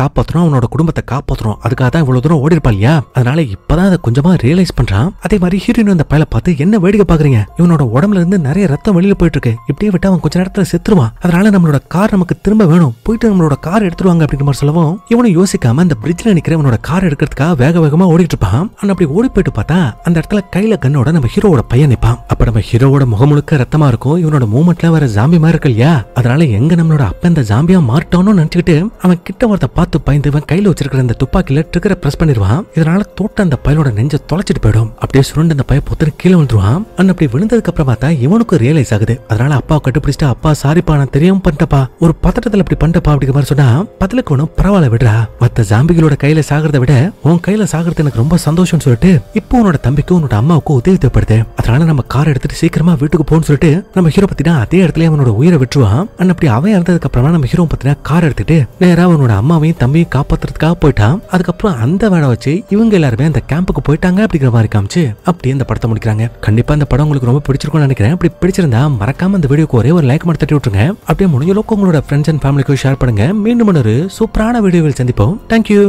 Speaker 1: காப்பாற்றணும் அதுக்காக தான் இவ்வளவு தூரம் ஓடி இருப்பா இல்லையா. அதனால இப்பதான் அதை கொஞ்சமா ரியலைஸ் பண்றான். அதே மாதிரி ஹீரோயின் அந்த பையலை பார்த்து என்ன வேடிக்கை பாக்குறீங்க இவனோட உடம்புல இருந்து நிறைய ரத்தம் வெளியில போயிட்டு இருக்கு இப்படியே விட்டு அவன் கொஞ்ச நேரத்துல செத்துருவான். அதனால நம்மளோட கார் நமக்கு திரும்ப வேணும் போயிட்டு நம்மளோட கார் எடுத்துருவாங்க அப்படின்ற மாதிரி சொல்லவும் இவனும் யோசிக்காம அந்த பிரிட்ஜ்ல நிக்கிற இவனோட கார் எடுக்கிறதுக்காக வேகமா ஓடிட்டு இருப்பான். அப்படி ஓடி போயிட்டு பார்த்தா அந்த இடத்துல கையில கண்ணோட நம்ம ஹீரோவோட பையன் நிப்பான். அப்ப நம்ம ஹீரோவோட முகம் முழுக்க ரத்தமா இருக்கும். இவனோட மூமெண்ட்ல வேற ஜாம்பி மாதிரி இருக்கு இல்லையா. அதனால எங்க நம்மளோட அப்ப இந்த ஜாம்பியா மாட்டானு நினைச்சுக்கிட்டு அவன் கிட்ட வரத பார்த்து பயந்து இவன் கையில வச்சிருக்கிற அந்த துப்பாக்கில ட்ரிகரை பிரஸ் பண்ணிடுவான். இதனால தோட்ட அந்த பையனோட நெஞ்ச தொலைச்சிட்டு போயிடும். அப்படியே சுருண்டு அந்த பையன் பொத்துன்னு கீழே விழுந்துருவான். அப்படி விழுந்ததுக்கு அப்புறம் பார்த்தா இவனுக்கு ரியலைஸ் ஆகுது. அதனால அப்பா கட்டுப்பிடிச்சிட்டு அப்பா சாரிப்பா நான் தெரியாம பண்ணிட்டப்பா ஒரு பத்திரத்துல இப்படி பண்ணிட்டப்பா அப்படிங்கிற மாதிரி சொன்னா பதிலுக்கு ஒன்னும் பரவாயில்ல விடுறா மத்த ஜாம்பிகளோட கையில சாகிறத விட உன் கையில சாகிறது எனக்கு ரொம்ப சந்தோஷம் சொல்லிட்டு இப்போ உன்னோட தம்பிக்கும் உன்னோட அம்மாவுக்கும் உதவி தேவைப்படுது. அதனால நம்ம கார் எடுத்துட்டு சீக்கிரமா வீட்டுக்கு போன்னு சொல்லிட்டு நம்ம ஹீரோ பத்தினா அதே இடத்துல அவனோட உயிரை விட்டுருவான். அப்படி அவன் இறந்ததுக்கு அப்புறமா நம்ம ஹீரோ பத்தினா கார் எடுத்துட்டு நேரா அவனோட அம்மாவையும் தம்பியும் காப்பாத்துறதுக்காக போயிட்டான். அதுக்கப்புறம் அந்த வேலை வச்சு இவங்க எல்லாருமே அந்த கேம்புக்கு போயிட்டாங்க அப்படிங்கிற மாதிரி காமிச்சு அப்படியே இந்த படத்தை முடிக்கிறாங்க. கண்டிப்பா இந்த படம் உங்களுக்கு ரொம்ப பிடிச்சிருக்கும்னு நினைக்கிறேன். அப்படி பிடிச்சிருந்தா மறக்காம இந்த வீடியோக்கு ஒரே ஒரு லைக் மட்டும் தட்டி விட்டுருங்க. அப்படியே முடிஞ்ச அளவுக்கு உங்களோட ஃப்ரெண்ட்ஸ் அண்ட் ஃபேமிலிக்கு ஷேர் பண்ணுங்க. மீண்டும் ஒரு சூப்பரான வீடியோவில் சந்திப்போம். தேங்க்யூ.